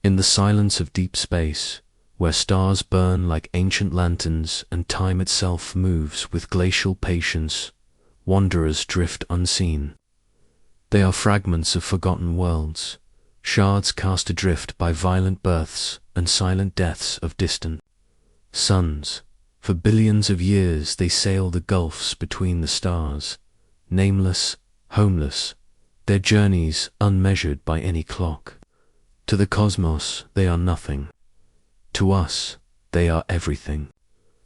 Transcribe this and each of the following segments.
In the silence of deep space, where stars burn like ancient lanterns and time itself moves with glacial patience, wanderers drift unseen. They are fragments of forgotten worlds, shards cast adrift by violent births and silent deaths of distant suns. For billions of years they sail the gulfs between the stars, nameless, homeless, their journeys unmeasured by any clock. To the cosmos they are nothing. To us they are everything.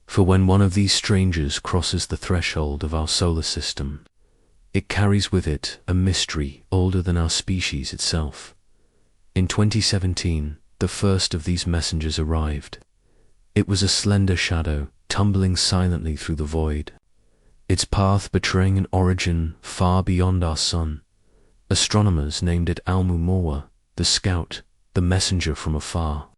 For when one of these strangers crosses the threshold of our solar system, it carries with it a mystery older than our species itself. In 2017, the first of these messengers arrived. It was a slender shadow, tumbling silently through the void, its path betraying an origin far beyond our sun. Astronomers named it Oumuamua, the scout, the messenger from afar.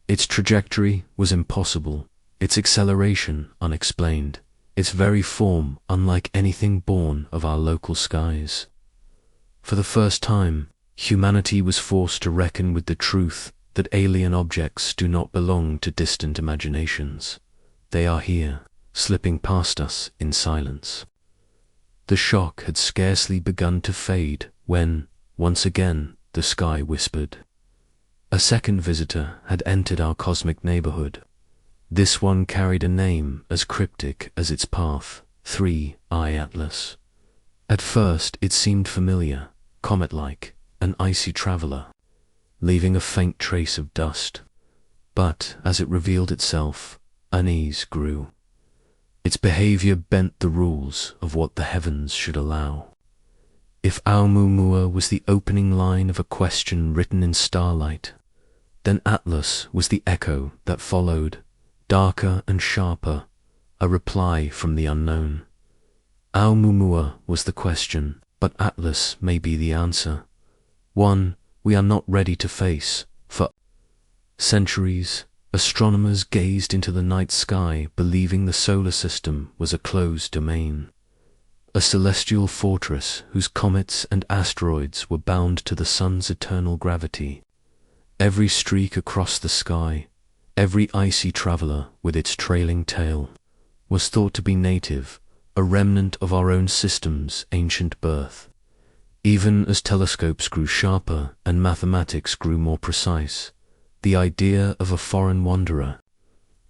Its trajectory was impossible, its acceleration unexplained, its very form unlike anything born of our local skies. For the first time, humanity was forced to reckon with the truth that alien objects do not belong to distant imaginations. They are here, slipping past us in silence. The shock had scarcely begun to fade when, once again, the sky whispered. A second visitor had entered our cosmic neighborhood. This one carried a name as cryptic as its path, 3I Atlas. At first it seemed familiar, comet-like, an icy traveler, leaving a faint trace of dust. But as it revealed itself, unease grew. Its behavior bent the rules of what the heavens should allow. If Oumuamua was the opening line of a question written in starlight, then Atlas was the echo that followed, darker and sharper, a reply from the unknown. Oumuamua was the question, but Atlas may be the answer. One we are not ready to face. For centuries, astronomers gazed into the night sky believing the solar system was a closed domain, a celestial fortress whose comets and asteroids were bound to the sun's eternal gravity. Every streak across the sky, every icy traveler with its trailing tail, was thought to be native, a remnant of our own system's ancient birth. Even as telescopes grew sharper and mathematics grew more precise, the idea of a foreign wanderer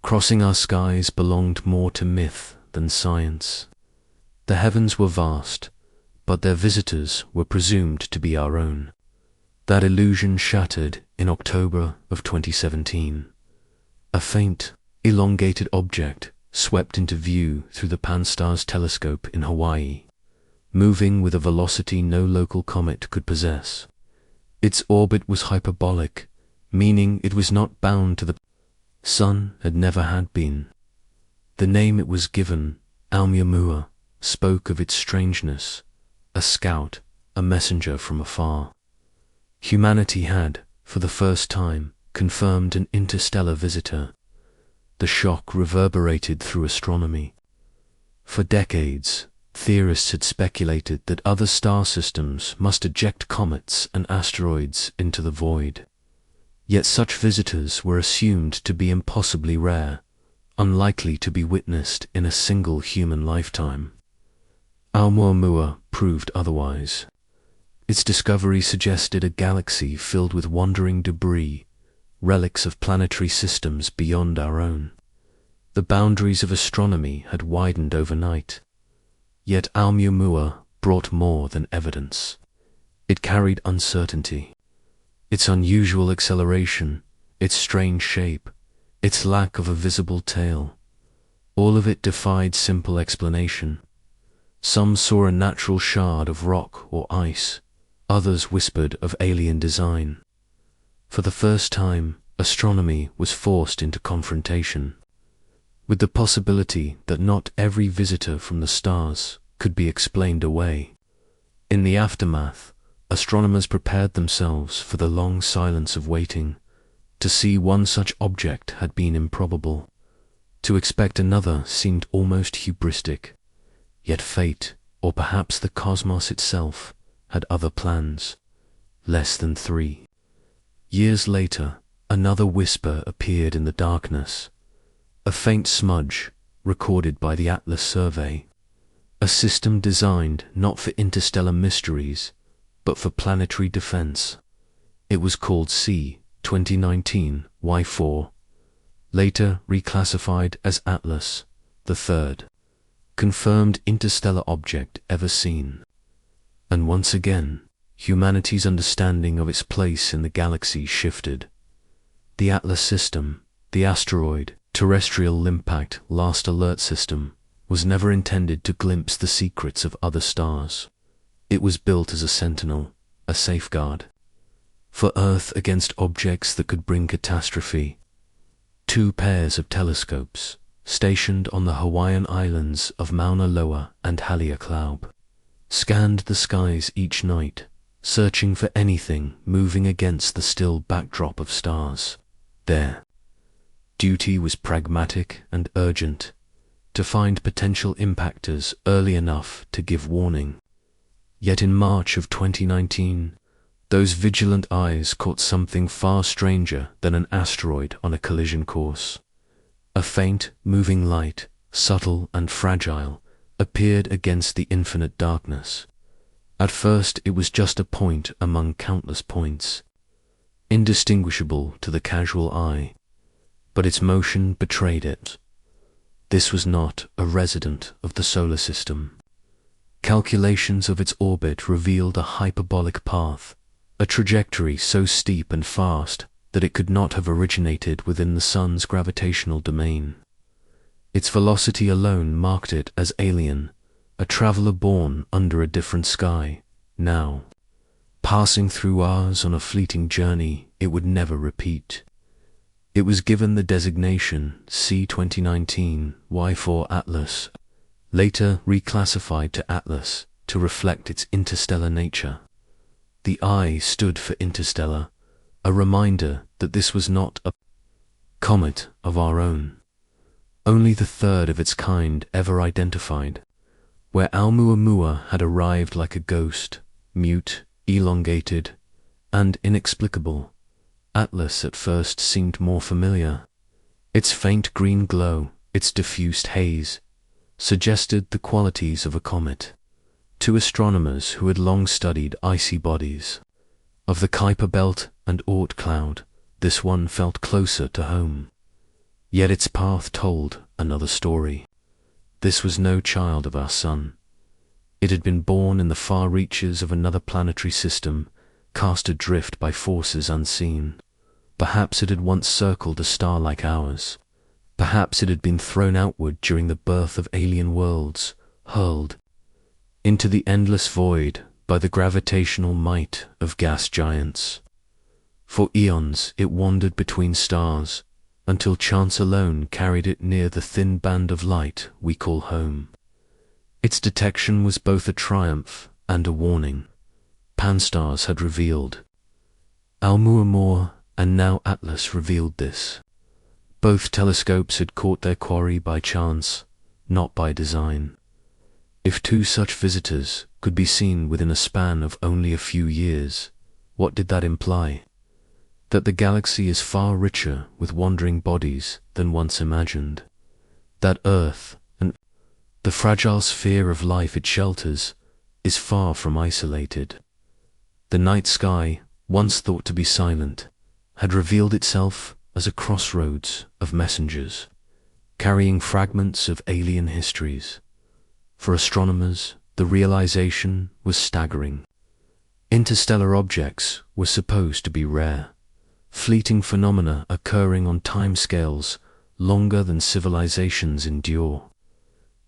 crossing our skies belonged more to myth than science. The heavens were vast, but their visitors were presumed to be our own. That illusion shattered in October of 2017. A faint, elongated object swept into view through the Pan-STARRS telescope in Hawaii, moving with a velocity no local comet could possess. Its orbit was hyperbolic, meaning it was not bound to the sun, had never had been. The name it was given, Oumuamua, spoke of its strangeness, a scout, a messenger from afar. Humanity had, for the first time, confirmed an interstellar visitor. The shock reverberated through astronomy. For decades, theorists had speculated that other star systems must eject comets and asteroids into the void. Yet such visitors were assumed to be impossibly rare, unlikely to be witnessed in a single human lifetime. Oumuamua proved otherwise. Its discovery suggested a galaxy filled with wandering debris, relics of planetary systems beyond our own. The boundaries of astronomy had widened overnight. Yet Oumuamua brought more than evidence. It carried uncertainty. Its unusual acceleration, its strange shape, its lack of a visible tail, all of it defied simple explanation. Some saw a natural shard of rock or ice, others whispered of alien design. For the first time, astronomy was forced into confrontation with the possibility that not every visitor from the stars could be explained away. In the aftermath, astronomers prepared themselves for the long silence of waiting. To see one such object had been improbable. To expect another seemed almost hubristic. Yet fate, or perhaps the cosmos itself, had other plans. Less than 3 years later, Another whisper appeared in the darkness, a faint smudge recorded by the Atlas survey, a system designed not for interstellar mysteries, but for planetary defense. It was called C-2019 Y4, later reclassified as Atlas, the third confirmed interstellar object ever seen. And once again, humanity's understanding of its place in the galaxy shifted. The Atlas system, the asteroid terrestrial impact last alert system, was never intended to glimpse the secrets of other stars. It was built as a sentinel, a safeguard for Earth against objects that could bring catastrophe. Two pairs of telescopes, stationed on the Hawaiian islands of Mauna Loa and Haleakala, scanned the skies each night, searching for anything moving against the still backdrop of stars. Their duty was pragmatic and urgent, to find potential impactors early enough to give warning. Yet in March of 2019, those vigilant eyes caught something far stranger than an asteroid on a collision course. A faint, moving light, subtle and fragile, appeared against the infinite darkness. At first it was just a point among countless points, indistinguishable to the casual eye, but its motion betrayed it. This was not a resident of the solar system. Calculations of its orbit revealed a hyperbolic path, a trajectory so steep and fast that it could not have originated within the sun's gravitational domain. Its velocity alone marked it as alien, a traveler born under a different sky, now passing through ours on a fleeting journey it would never repeat. It was given the designation C-2019 Y4 Atlas, later reclassified to Atlas to reflect its interstellar nature. The I stood for interstellar, a reminder that this was not a comet of our own, only the third of its kind ever identified. Where Oumuamua had arrived like a ghost, mute, elongated, and inexplicable, Atlas at first seemed more familiar. Its faint green glow, its diffused haze, suggested the qualities of a comet. To astronomers who had long studied icy bodies, of the Kuiper belt and Oort cloud, this one felt closer to home. Yet its path told another story. This was no child of our sun. It had been born in the far reaches of another planetary system, cast adrift by forces unseen. Perhaps it had once circled a star like ours. Perhaps it had been thrown outward during the birth of alien worlds, hurled into the endless void by the gravitational might of gas giants. For eons it wandered between stars, until chance alone carried it near the thin band of light we call home. Its detection was both a triumph and a warning. Pan-STARRS had revealed. Oumuamua and now Atlas revealed this. Both telescopes had caught their quarry by chance, not by design. If two such visitors could be seen within a span of only a few years, what did that imply? That the galaxy is far richer with wandering bodies than once imagined. That Earth, and the fragile sphere of life it shelters, is far from isolated. The night sky, once thought to be silent, had revealed itself as a crossroads of messengers, carrying fragments of alien histories. For astronomers, the realization was staggering. Interstellar objects were supposed to be rare, fleeting phenomena occurring on timescales longer than civilizations endure.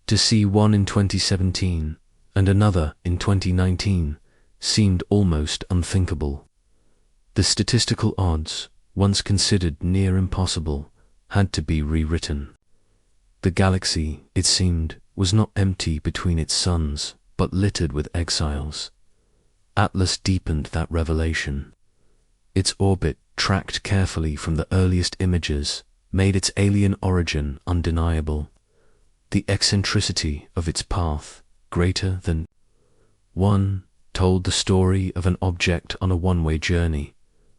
To see one in 2017 and another in 2019 seemed almost unthinkable. The statistical odds, once considered near impossible, had to be rewritten. The galaxy, it seemed, was not empty between its suns, but littered with exiles. Atlas deepened that revelation. Its orbit, tracked carefully from the earliest images, made its alien origin undeniable. The eccentricity of its path, greater than one, told the story of an object on a one-way journey,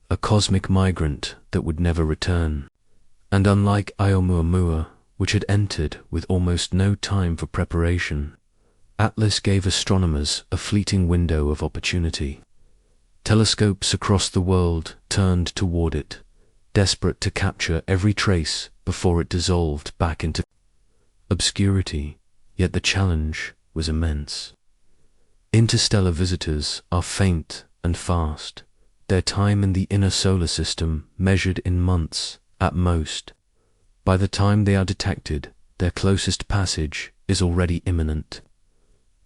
a cosmic migrant that would never return. And unlike Oumuamua, which had entered with almost no time for preparation, Atlas gave astronomers a fleeting window of opportunity. Telescopes across the world turned toward it, desperate to capture every trace before it dissolved back into obscurity, yet the challenge was immense. Interstellar visitors are faint and fast, their time in the inner solar system measured in months at most. By the time they are detected, their closest passage is already imminent.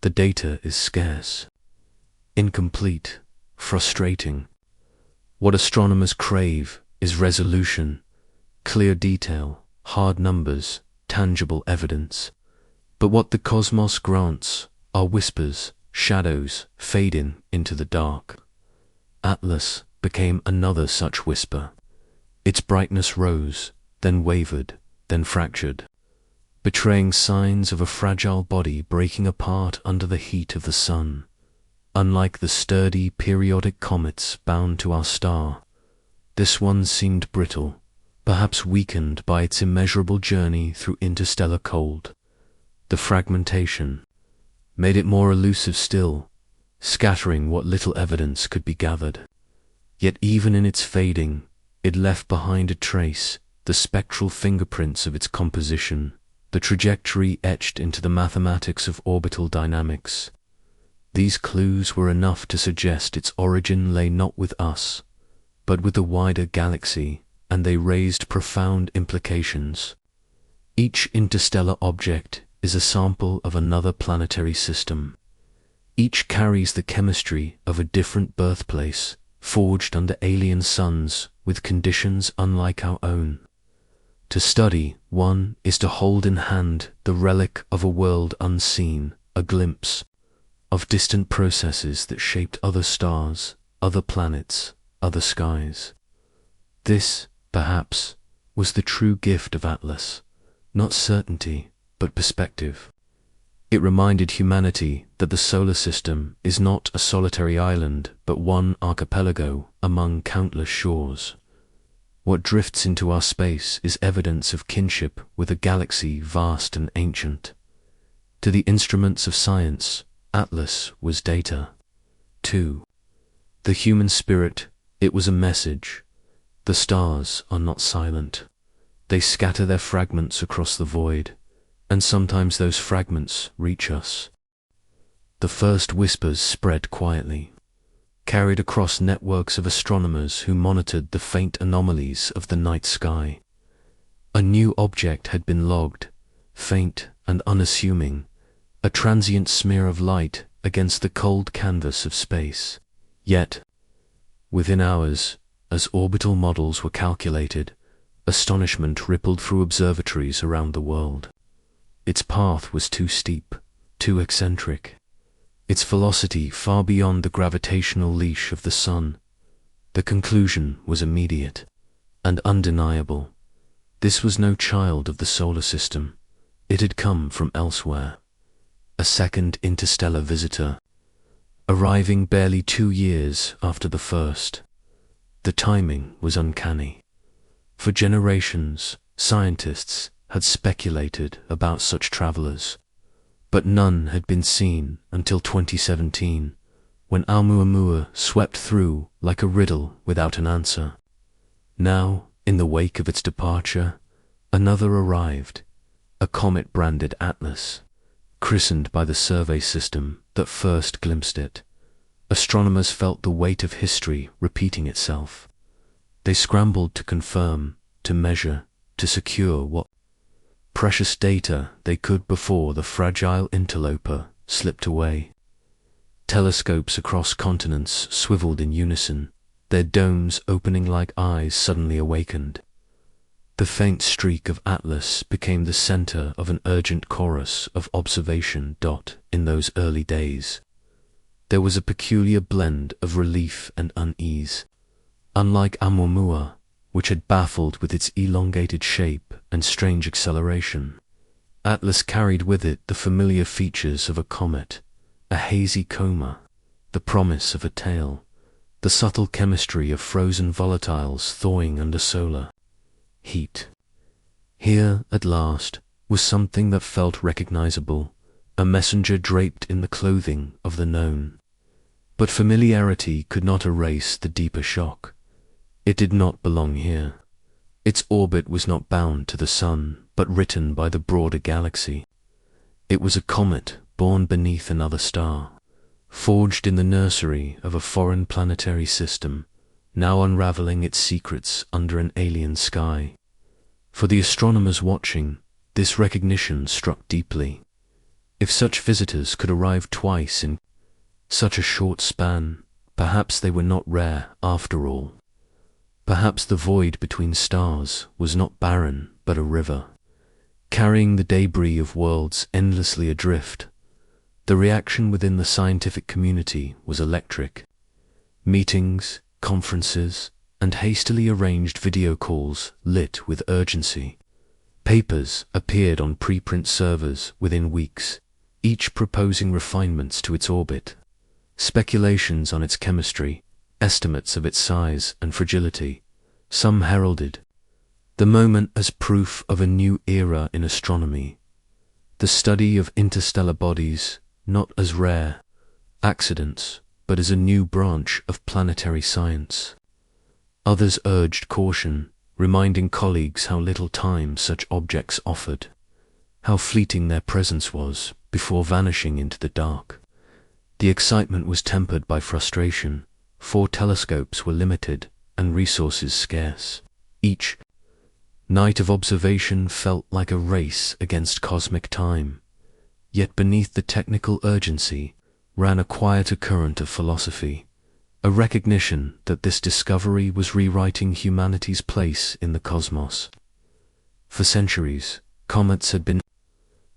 The data is scarce, incomplete, frustrating. What astronomers crave is resolution, clear detail, hard numbers, tangible evidence. But what the cosmos grants are whispers, shadows fading into the dark. Atlas became another such whisper. Its brightness rose, then wavered, then fractured, betraying signs of a fragile body breaking apart under the heat of the sun. Unlike the sturdy periodic comets bound to our star, this one seemed brittle, perhaps weakened by its immeasurable journey through interstellar cold. The fragmentation made it more elusive still, scattering what little evidence could be gathered. Yet even in its fading, it left behind a trace, the spectral fingerprints of its composition, the trajectory etched into the mathematics of orbital dynamics. These clues were enough to suggest its origin lay not with us, but with the wider galaxy, and they raised profound implications. Each interstellar object is a sample of another planetary system. Each carries the chemistry of a different birthplace, forged under alien suns with conditions unlike our own. To study one is to hold in hand the relic of a world unseen, a glimpse of distant processes that shaped other stars, other planets, other skies. This, perhaps, was the true gift of Atlas, not certainty, but perspective. It reminded humanity that the solar system is not a solitary island, but one archipelago among countless shores. What drifts into our space is evidence of kinship with a galaxy vast and ancient. To the instruments of science, Atlas was data. To the human spirit, it was a message. The stars are not silent. They scatter their fragments across the void, and sometimes those fragments reach us. The first whispers spread quietly, carried across networks of astronomers who monitored the faint anomalies of the night sky. A new object had been logged, faint and unassuming, a transient smear of light against the cold canvas of space. Yet, within hours, as orbital models were calculated, astonishment rippled through observatories around the world. Its path was too steep, too eccentric, its velocity far beyond the gravitational leash of the sun. The conclusion was immediate and undeniable. This was no child of the solar system. It had come from elsewhere. A second interstellar visitor, arriving barely 2 years after the first. The timing was uncanny. For generations, scientists had speculated about such travelers, but none had been seen until 2017, when Oumuamua swept through like a riddle without an answer. Now, in the wake of its departure, another arrived, a comet-branded Atlas, christened by the survey system that first glimpsed it. Astronomers felt the weight of history repeating itself. They scrambled to confirm, to measure, to secure what precious data they could before the fragile interloper slipped away. Telescopes across continents swiveled in unison, their domes opening like eyes suddenly awakened. The faint streak of Atlas became the center of an urgent chorus of observation. In those early days, there was a peculiar blend of relief and unease. Unlike Oumuamua, which had baffled with its elongated shape and strange acceleration, Atlas carried with it the familiar features of a comet, a hazy coma, the promise of a tail. the subtle chemistry of frozen volatiles thawing under solar heat. Here, at last, was something that felt recognizable, a messenger draped in the clothing of the known. But familiarity could not erase the deeper shock. It did not belong here. Its orbit was not bound to the sun, but written by the broader galaxy. It was a comet born beneath another star, forged in the nursery of a foreign planetary system, now unraveling its secrets under an alien sky. For the astronomers watching, this recognition struck deeply. If such visitors could arrive twice in such a short span, perhaps they were not rare after all. Perhaps the void between stars was not barren, but a river, carrying the debris of worlds endlessly adrift. The reaction within the scientific community was electric. Meetings, conferences, and hastily arranged video calls lit with urgency. Papers appeared on preprint servers within weeks, each proposing refinements to its orbit, speculations on its chemistry, estimates of its size and fragility. Some heralded the moment as proof of a new era in astronomy, the study of interstellar bodies not as rare accidents, but as a new branch of planetary science. Others urged caution, reminding colleagues how little time such objects offered, how fleeting their presence was before vanishing into the dark. The excitement was tempered by frustration, for telescopes were limited and resources scarce. Each night of observation felt like a race against cosmic time, yet beneath the technical urgency ran a quieter current of philosophy, a recognition that this discovery was rewriting humanity's place in the cosmos. For centuries, comets had been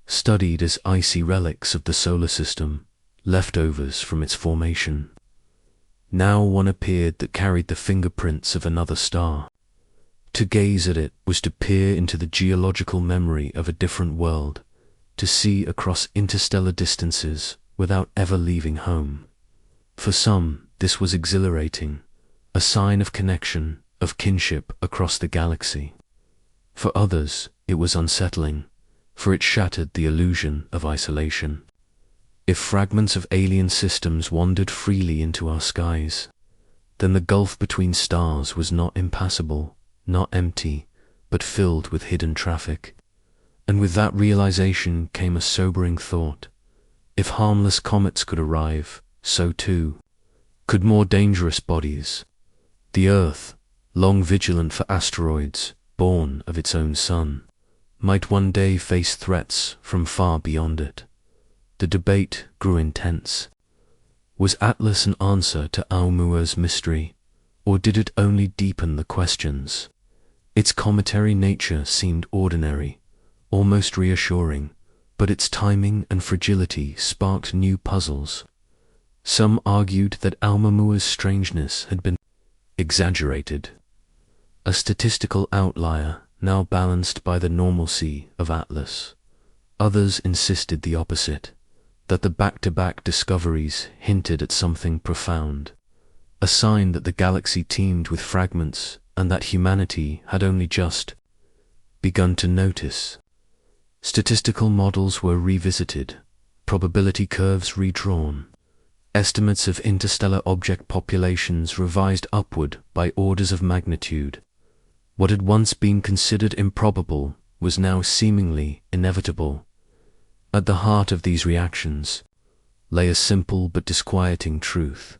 studied as icy relics of the solar system, leftovers from its formation. Now one appeared that carried the fingerprints of another star. To gaze at it was to peer into the geological memory of a different world, to see across interstellar distances without ever leaving home. For some, this was exhilarating, a sign of connection, of kinship across the galaxy. For others, it was unsettling, for it shattered the illusion of isolation. If fragments of alien systems wandered freely into our skies, then the gulf between stars was not impassable, not empty, but filled with hidden traffic. And with that realization came a sobering thought. If harmless comets could arrive, so too could more dangerous bodies. The Earth, long vigilant for asteroids, born of its own sun, might one day face threats from far beyond it. The debate grew intense. Was Atlas an answer to Oumuam's mystery, or did it only deepen the questions? Its cometary nature seemed ordinary, almost reassuring, but its timing and fragility sparked new puzzles. Some argued that Oumuam's strangeness had been exaggerated, a statistical outlier now balanced by the normalcy of Atlas. Others insisted the opposite, that the back-to-back discoveries hinted at something profound, a sign that the galaxy teemed with fragments and that humanity had only just begun to notice. Statistical models were revisited, probability curves redrawn, estimates of interstellar object populations revised upward by orders of magnitude. What had once been considered improbable was now seemingly inevitable. At the heart of these reactions lay a simple but disquieting truth.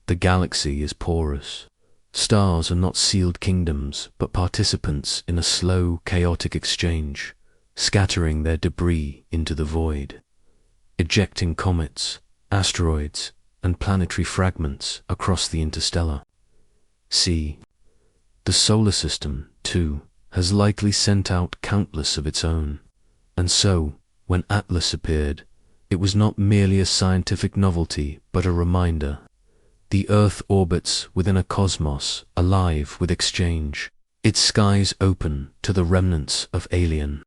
The galaxy is porous. Stars are not sealed kingdoms, but participants in a slow, chaotic exchange, scattering their debris into the void, ejecting comets, asteroids, and planetary fragments across the interstellar sea. The solar system, too, has likely sent out countless of its own, and so, when Atlas appeared, it was not merely a scientific novelty, but a reminder. The Earth orbits within a cosmos alive with exchange, its skies open to the remnants of alien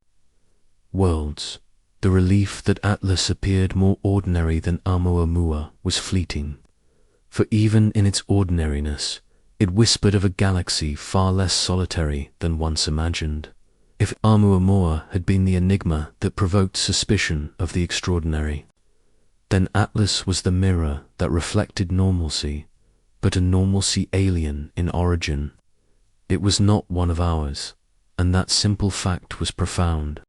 worlds. The relief that Atlas appeared more ordinary than Oumuamua was fleeting, For even in its ordinariness, it whispered of a galaxy far less solitary than once imagined. If Oumuamua had been the enigma that provoked suspicion of the extraordinary, then Atlas was the mirror that reflected normalcy, but a normalcy alien in origin. It was not one of ours, and that simple fact was profound.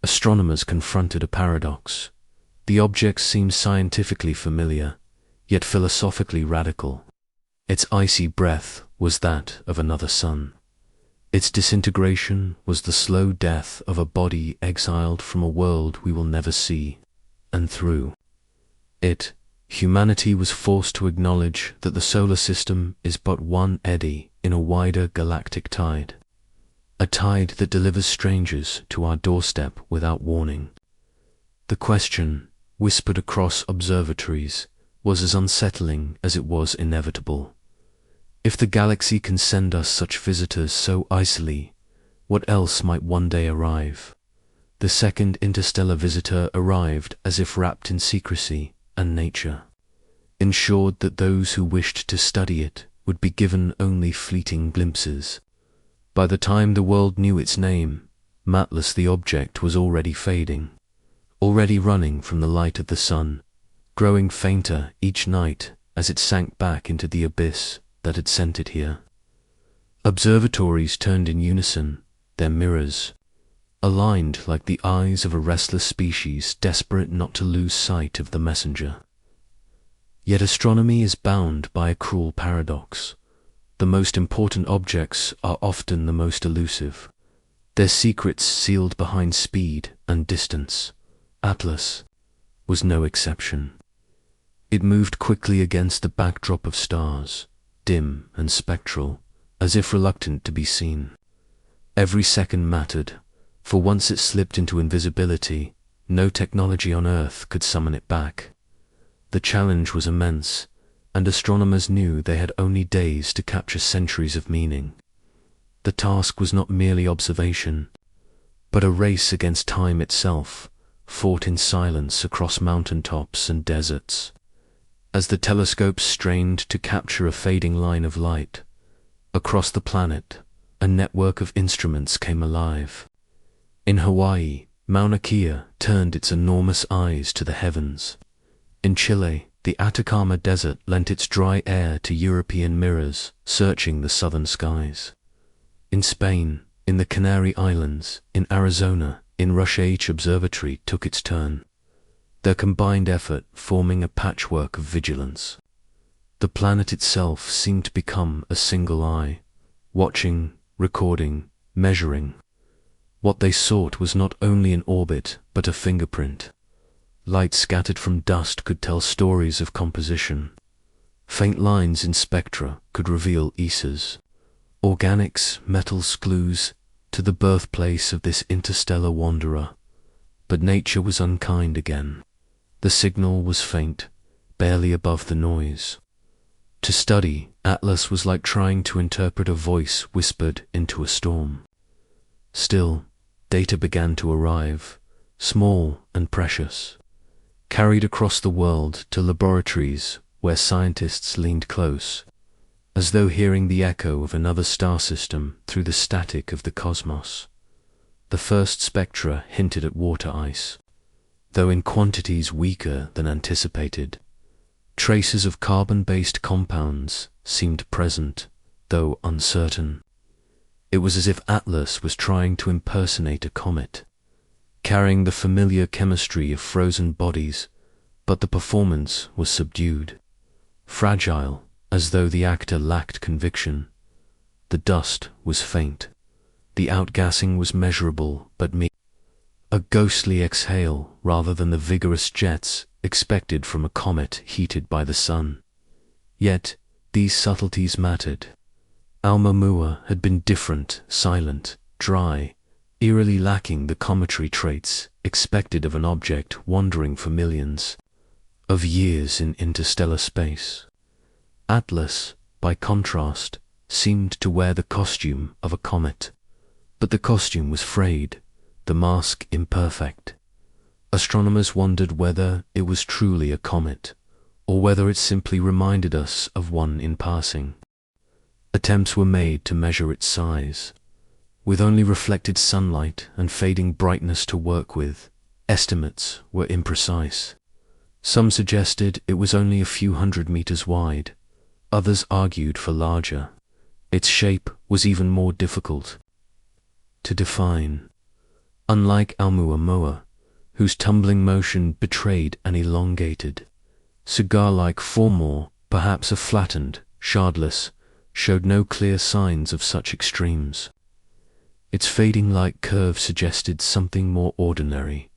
Astronomers confronted a paradox. The object seemed scientifically familiar, yet philosophically radical. Its icy breath was that of another sun. Its disintegration was the slow death of a body exiled from a world we will never see, and through it, humanity was forced to acknowledge that the solar system is but one eddy in a wider galactic tide, a tide that delivers strangers to our doorstep without warning. The question, whispered across observatories, was as unsettling as it was inevitable. If the galaxy can send us such visitors so icily, what else might one day arrive? The second interstellar visitor arrived as if wrapped in secrecy, and nature ensured that those who wished to study it would be given only fleeting glimpses. By the time the world knew its name, Atlas the object was already fading, already running from the light of the sun, growing fainter each night as it sank back into the abyss that had sent it here. Observatories turned in unison, their mirrors aligned like the eyes of a restless species desperate not to lose sight of the messenger. Yet astronomy is bound by a cruel paradox. The most important objects are often the most elusive, their secrets sealed behind speed and distance. Atlas was no exception. It moved quickly against the backdrop of stars, dim and spectral, as if reluctant to be seen. Every second mattered, for once it slipped into invisibility, no technology on Earth could summon it back. The challenge was immense, and astronomers knew they had only days to capture centuries of meaning. The task was not merely observation, but a race against time itself, fought in silence across mountain tops and deserts. As the telescopes strained to capture a fading line of light, across the planet, a network of instruments came alive. In Hawaii, Mauna Kea turned its enormous eyes to the heavens. In Chile, the Atacama Desert lent its dry air to European mirrors searching the southern skies. In Spain, in the Canary Islands, in Arizona, in Russia each observatory took its turn, their combined effort forming a patchwork of vigilance. The planet itself seemed to become a single eye, watching, recording, measuring. What they sought was not only an orbit, but a fingerprint. Light scattered from dust could tell stories of composition. Faint lines in spectra could reveal Isas, organics, metals clues to the birthplace of this interstellar wanderer. But nature was unkind again. The signal was faint, barely above the noise. To study, Atlas was like trying to interpret a voice whispered into a storm. Still, data began to arrive, small and precious, carried across the world to laboratories where scientists leaned close, as though hearing the echo of another star system through the static of the cosmos. The first spectra hinted at water ice, though in quantities weaker than anticipated. Traces of carbon-based compounds seemed present, though uncertain. It was as if Atlas was trying to impersonate a comet, carrying the familiar chemistry of frozen bodies, but the performance was subdued, fragile, as though the actor lacked conviction. The dust was faint. The outgassing was measurable, but a ghostly exhale rather than the vigorous jets expected from a comet heated by the sun. Yet, these subtleties mattered. Oumuamua had been different, silent, dry, eerily lacking the cometary traits expected of an object wandering for millions of years in interstellar space. Atlas, by contrast, seemed to wear the costume of a comet, but the costume was frayed, the mask imperfect. Astronomers wondered whether it was truly a comet, or whether it simply reminded us of one in passing. Attempts were made to measure its size. With only reflected sunlight and fading brightness to work with, estimates were imprecise. Some suggested it was only a few 100 meters wide. Others argued for larger. Its shape was even more difficult to define. Unlike Oumuamua, whose tumbling motion betrayed an elongated, cigar-like form, or perhaps a flattened, shardless, showed no clear signs of such extremes. Its fading light curve suggested something more ordinary,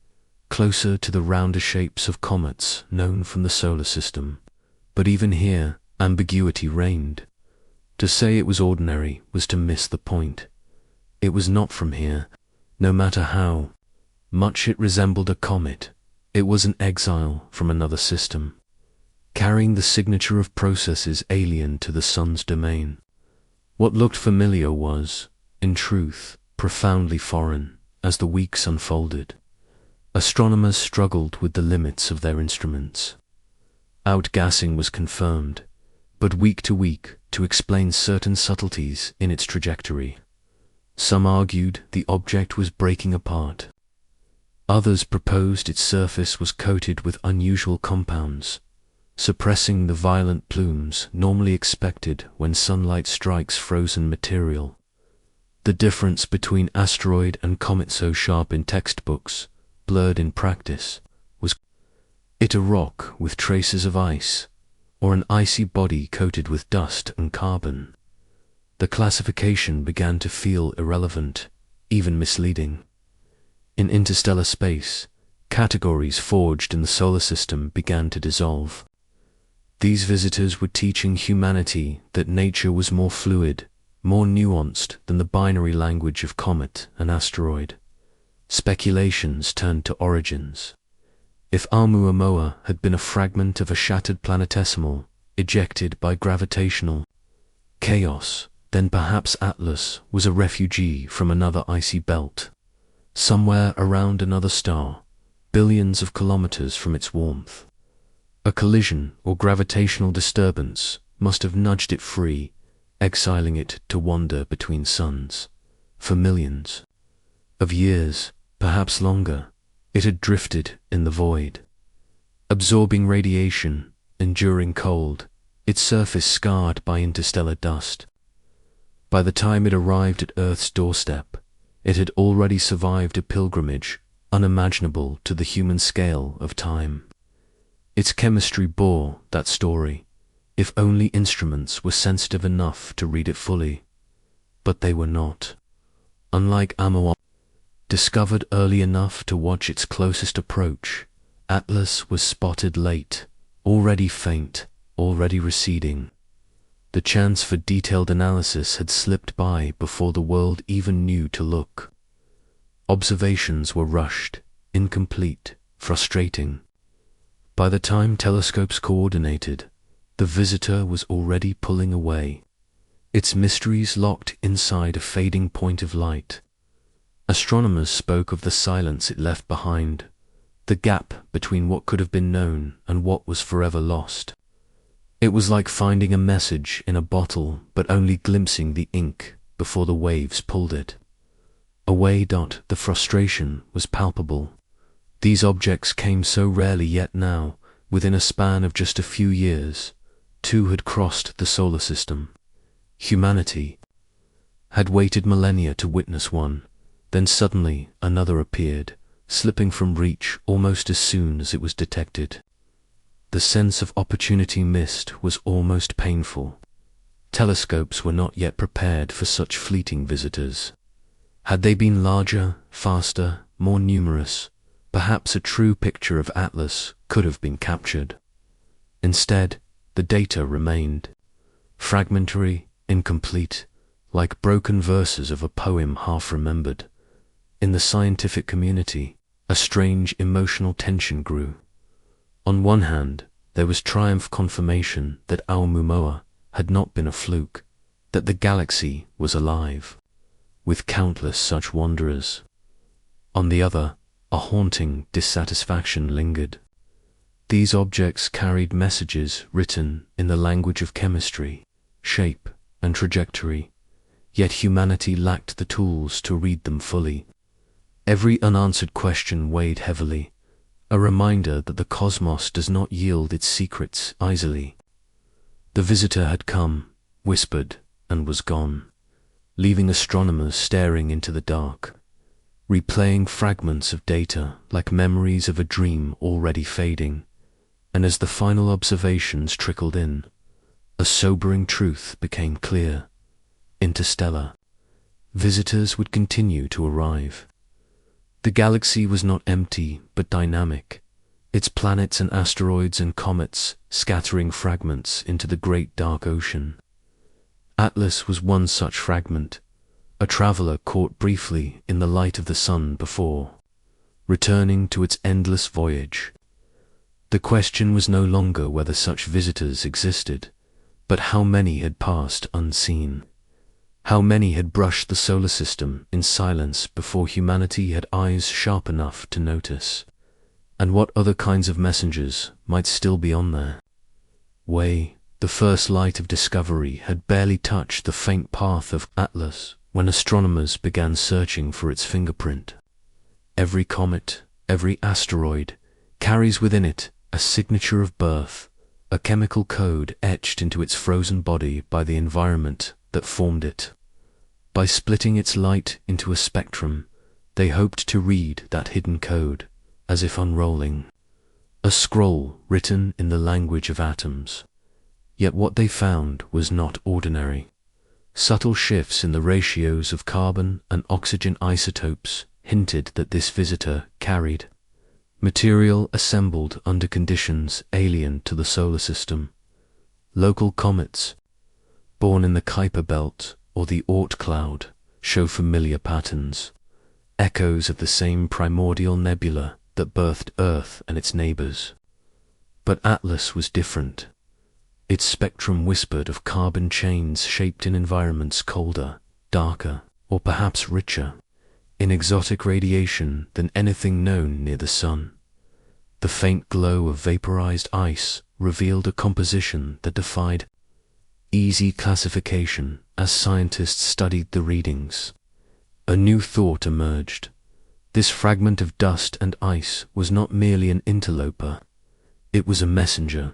closer to the rounder shapes of comets known from the solar system. But even here, ambiguity reigned. To say it was ordinary was to miss the point. It was not from here, no matter how much it resembled a comet. It was an exile from another system, carrying the signature of processes alien to the sun's domain. What looked familiar was, in truth, profoundly foreign. As the weeks unfolded, astronomers struggled with the limits of their instruments. Outgassing was confirmed, but week to week, to explain certain subtleties in its trajectory. Some argued the object was breaking apart. Others proposed its surface was coated with unusual compounds, suppressing the violent plumes normally expected when sunlight strikes frozen material. The difference between asteroid and comet, so sharp in textbooks, blurred in practice, was it a rock with traces of ice, or an icy body coated with dust and carbon? The classification began to feel irrelevant, even misleading. In interstellar space, categories forged in the solar system began to dissolve. These visitors were teaching humanity that nature was more fluid, more nuanced than the binary language of comet and asteroid. Speculations turned to origins. If Oumuamua had been a fragment of a shattered planetesimal, ejected by gravitational chaos, then perhaps Atlas was a refugee from another icy belt, somewhere around another star, billions of kilometers from its warmth. A collision or gravitational disturbance must have nudged it free, exiling it to wander between suns. For millions of years, perhaps longer, it had drifted in the void, absorbing radiation, enduring cold, its surface scarred by interstellar dust. By the time it arrived at Earth's doorstep, it had already survived a pilgrimage unimaginable to the human scale of time. Its chemistry bore that story, if only instruments were sensitive enough to read it fully. But they were not. Unlike Oumuamua, discovered early enough to watch its closest approach, Atlas was spotted late, already faint, already receding. The chance for detailed analysis had slipped by before the world even knew to look. Observations were rushed, incomplete, frustrating. By the time telescopes coordinated, the visitor was already pulling away, its mysteries locked inside a fading point of light. Astronomers spoke of the silence it left behind, the gap between what could have been known and what was forever lost. It was like finding a message in a bottle but only glimpsing the ink before the waves pulled it away. The frustration was palpable. These objects came so rarely, yet now, within a span of just a few years, two had crossed the solar system. Humanity had waited millennia to witness one, then suddenly another appeared, slipping from reach almost as soon as it was detected. The sense of opportunity missed was almost painful. Telescopes were not yet prepared for such fleeting visitors. Had they been larger, faster, more numerous, perhaps a true picture of Atlas could have been captured. Instead, the data remained fragmentary, incomplete, like broken verses of a poem half remembered. In the scientific community, a strange emotional tension grew. On one hand, there was triumph confirmation that Oumuamua had not been a fluke, that the galaxy was alive, with countless such wanderers. On the other, a haunting dissatisfaction lingered. These objects carried messages written in the language of chemistry, shape, and trajectory, yet humanity lacked the tools to read them fully. Every unanswered question weighed heavily, a reminder that the cosmos does not yield its secrets easily. The visitor had come, whispered, and was gone, leaving astronomers staring into the dark, replaying fragments of data like memories of a dream already fading. And as the final observations trickled in, a sobering truth became clear. Interstellar. Visitors would continue to arrive. The galaxy was not empty, but dynamic, its planets and asteroids and comets scattering fragments into the great dark ocean. Atlas was one such fragment, a traveler caught briefly in the light of the sun before, returning to its endless voyage. The question was no longer whether such visitors existed, but how many had passed unseen. How many had brushed the solar system in silence before humanity had eyes sharp enough to notice? And what other kinds of messengers might still be on there? The first light of discovery had barely touched the faint path of Atlas when astronomers began searching for its fingerprint. Every comet, every asteroid, carries within it a signature of birth, a chemical code etched into its frozen body by the environment that formed it. By splitting its light into a spectrum, they hoped to read that hidden code, as if unrolling a scroll written in the language of atoms. Yet what they found was not ordinary. Subtle shifts in the ratios of carbon and oxygen isotopes hinted that this visitor carried material assembled under conditions alien to the solar system. Local comets, born in the Kuiper belt or the Oort cloud, show familiar patterns, echoes of the same primordial nebula that birthed Earth and its neighbors. But Atlas was different. Its spectrum whispered of carbon chains shaped in environments colder, darker, or perhaps richer in exotic radiation than anything known near the sun. The faint glow of vaporized ice revealed a composition that defied easy classification as scientists studied the readings. A new thought emerged. This fragment of dust and ice was not merely an interloper, it was a messenger.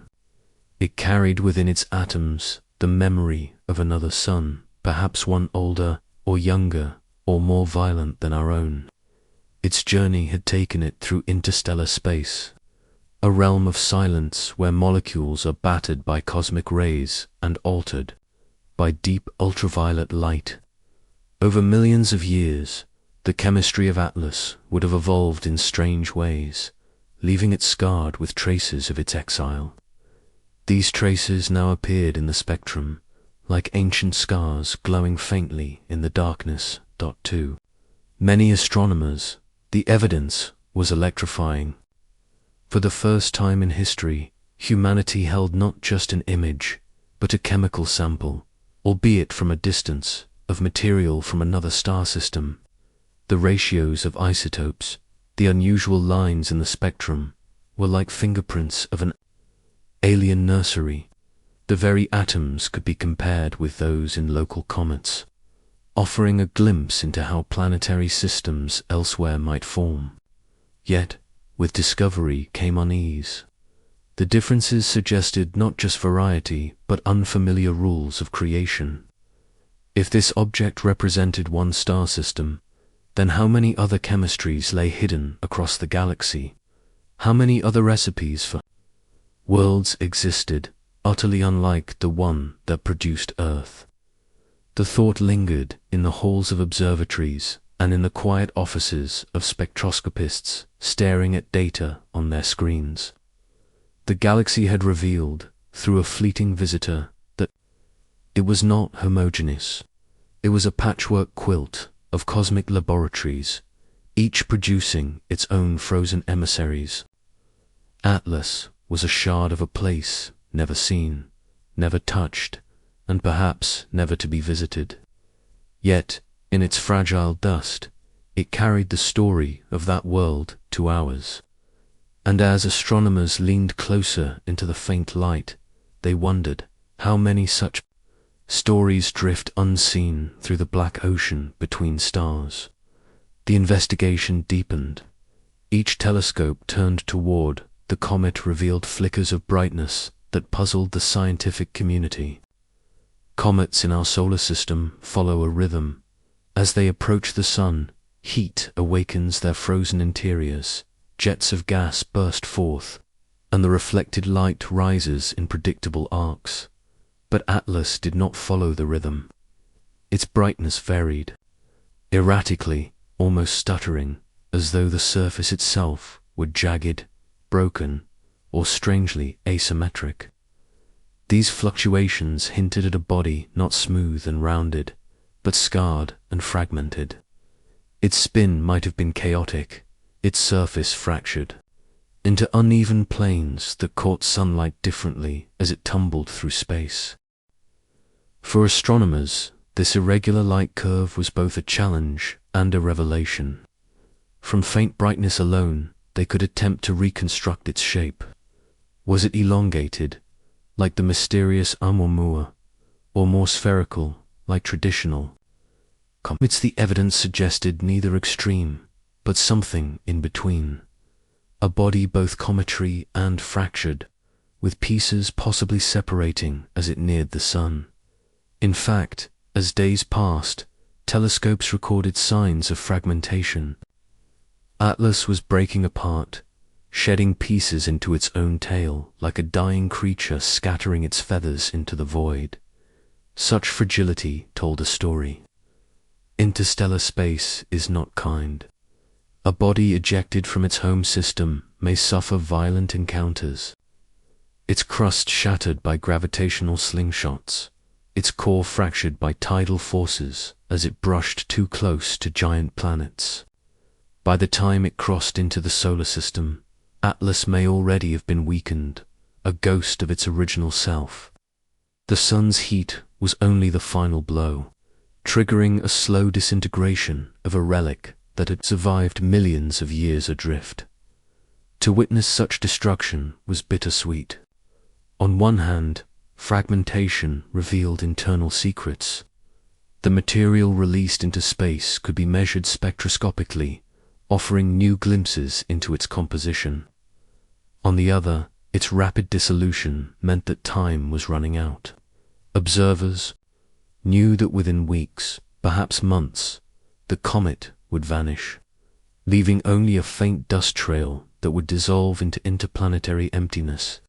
It carried within its atoms the memory of another sun, perhaps one older or younger or more violent than our own. Its journey had taken it through interstellar space, a realm of silence where molecules are battered by cosmic rays and altered by deep ultraviolet light. Over millions of years, the chemistry of Atlas would have evolved in strange ways, leaving it scarred with traces of its exile. These traces now appeared in the spectrum, like ancient scars glowing faintly in the darkness. To many astronomers, the evidence was electrifying. For the first time in history, humanity held not just an image, but a chemical sample, albeit from a distance, of material from another star system. The ratios of isotopes, the unusual lines in the spectrum, were like fingerprints of an alien nursery. The very atoms could be compared with those in local comets, offering a glimpse into how planetary systems elsewhere might form. Yet, with discovery came unease. The differences suggested not just variety, but unfamiliar rules of creation. If this object represented one star system, then how many other chemistries lay hidden across the galaxy? How many other recipes for worlds existed, utterly unlike the one that produced Earth? The thought lingered in the halls of observatories and in the quiet offices of spectroscopists staring at data on their screens. The galaxy had revealed, through a fleeting visitor, that it was not homogeneous. It was a patchwork quilt of cosmic laboratories, each producing its own frozen emissaries. Atlas was a shard of a place never seen, never touched, and perhaps never to be visited. Yet, in its fragile dust, it carried the story of that world to ours. And as astronomers leaned closer into the faint light, they wondered how many such stories drift unseen through the black ocean between stars. The investigation deepened. Each telescope turned toward the comet revealed flickers of brightness that puzzled the scientific community. Comets in our solar system follow a rhythm. As they approach the sun, heat awakens their frozen interiors, jets of gas burst forth, and the reflected light rises in predictable arcs. But Atlas did not follow the rhythm. Its brightness varied, erratically, almost stuttering, as though the surface itself were jagged, broken, or strangely asymmetric. These fluctuations hinted at a body not smooth and rounded, but scarred and fragmented. Its spin might have been chaotic, its surface fractured into uneven planes that caught sunlight differently as it tumbled through space. For astronomers, this irregular light curve was both a challenge and a revelation. From faint brightness alone, they could attempt to reconstruct its shape. Was it elongated, like the mysterious Oumuamua, or more spherical, like traditional comets? The evidence suggested neither extreme, but something in between. A body both cometary and fractured, with pieces possibly separating as it neared the sun. In fact, as days passed, telescopes recorded signs of fragmentation. Atlas was breaking apart, shedding pieces into its own tail, like a dying creature scattering its feathers into the void. Such fragility told a story. Interstellar space is not kind. A body ejected from its home system may suffer violent encounters. Its crust shattered by gravitational slingshots, its core fractured by tidal forces as it brushed too close to giant planets. By the time it crossed into the solar system, Atlas may already have been weakened, a ghost of its original self. The sun's heat was only the final blow, triggering a slow disintegration of a relic that had survived millions of years adrift. To witness such destruction was bittersweet. On one hand, fragmentation revealed internal secrets. The material released into space could be measured spectroscopically, offering new glimpses into its composition. On the other, its rapid dissolution meant that time was running out. Observers knew that within weeks, perhaps months, the comet would vanish, leaving only a faint dust trail that would dissolve into interplanetary emptiness.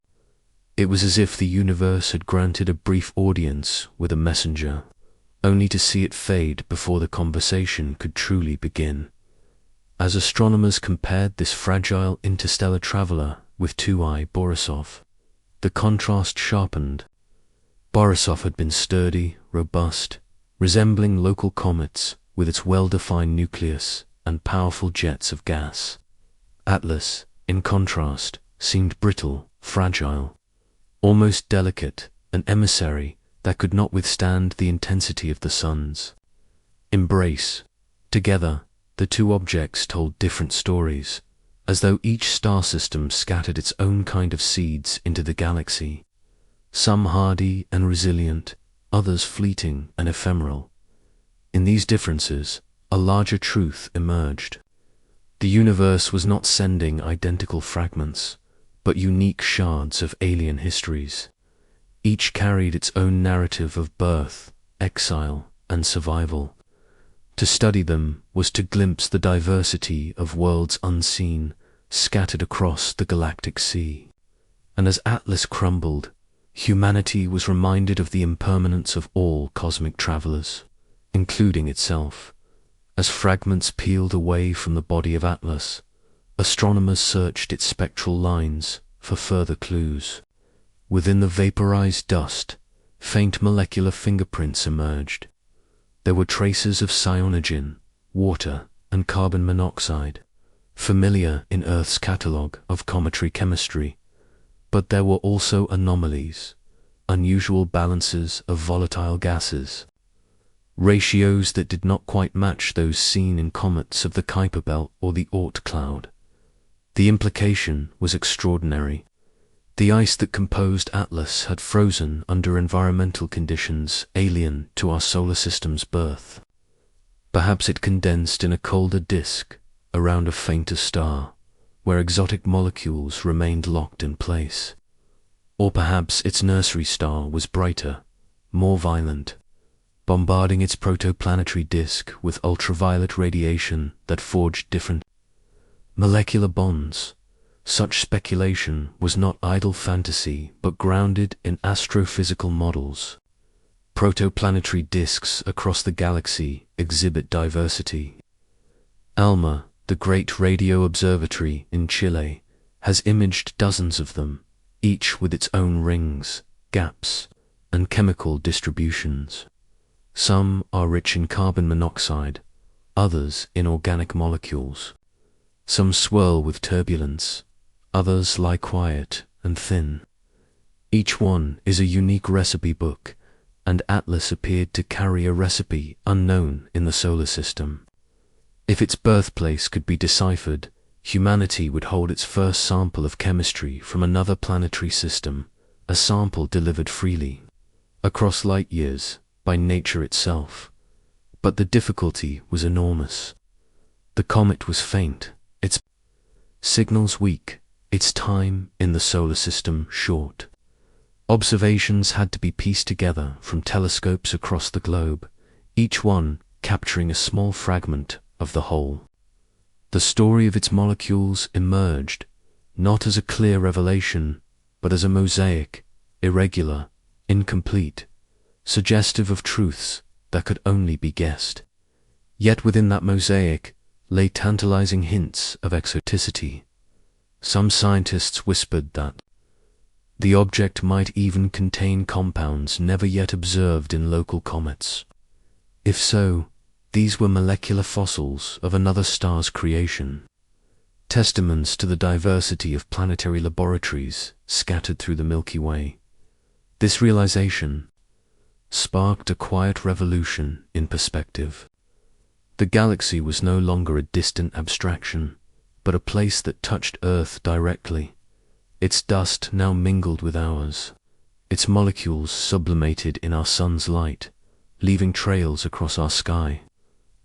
It was as if the universe had granted a brief audience with a messenger, only to see it fade before the conversation could truly begin. As astronomers compared this fragile interstellar traveler with 2I Borisov, the contrast sharpened. Borisov had been sturdy, robust, resembling local comets with its well-defined nucleus and powerful jets of gas. Atlas, in contrast, seemed brittle, fragile, almost delicate, an emissary that could not withstand the intensity of the sun's embrace. Together, the two objects told different stories, as though each star system scattered its own kind of seeds into the galaxy, some hardy and resilient, others fleeting and ephemeral. In these differences, a larger truth emerged. The universe was not sending identical fragments, but unique shards of alien histories. Each carried its own narrative of birth, exile, and survival. To study them was to glimpse the diversity of worlds unseen, scattered across the galactic sea. And as Atlas crumbled, humanity was reminded of the impermanence of all cosmic travelers, including itself. As fragments peeled away from the body of Atlas, astronomers searched its spectral lines for further clues. Within the vaporized dust, faint molecular fingerprints emerged. There were traces of cyanogen, water, and carbon monoxide, familiar in Earth's catalogue of cometary chemistry, but there were also anomalies, unusual balances of volatile gases, ratios that did not quite match those seen in comets of the Kuiper Belt or the Oort cloud. The implication was extraordinary. The ice that composed Atlas had frozen under environmental conditions alien to our solar system's birth. Perhaps it condensed in a colder disk around a fainter star, where exotic molecules remained locked in place. Or perhaps its nursery star was brighter, more violent, bombarding its protoplanetary disk with ultraviolet radiation that forged different molecular bonds. Such speculation was not idle fantasy, but grounded in astrophysical models. Protoplanetary disks across the galaxy exhibit diversity. ALMA, the great radio observatory in Chile, has imaged dozens of them, each with its own rings, gaps, and chemical distributions. Some are rich in carbon monoxide, others in organic molecules. Some swirl with turbulence, others lie quiet and thin. Each one is a unique recipe book, and Atlas appeared to carry a recipe unknown in the solar system. If its birthplace could be deciphered, humanity would hold its first sample of chemistry from another planetary system, a sample delivered freely, across light years, by nature itself. But the difficulty was enormous. The comet was faint, its signals weak, its time in the solar system short. Observations had to be pieced together from telescopes across the globe, each one capturing a small fragment of the whole. The story of its molecules emerged, not as a clear revelation, but as a mosaic, irregular, incomplete, suggestive of truths that could only be guessed. Yet within that mosaic lay tantalizing hints of exoticity. Some scientists whispered that the object might even contain compounds never yet observed in local comets. If so, these were molecular fossils of another star's creation, testaments to the diversity of planetary laboratories scattered through the Milky Way. This realization sparked a quiet revolution in perspective. The galaxy was no longer a distant abstraction, but a place that touched Earth directly. Its dust now mingled with ours, its molecules sublimated in our sun's light, leaving trails across our sky.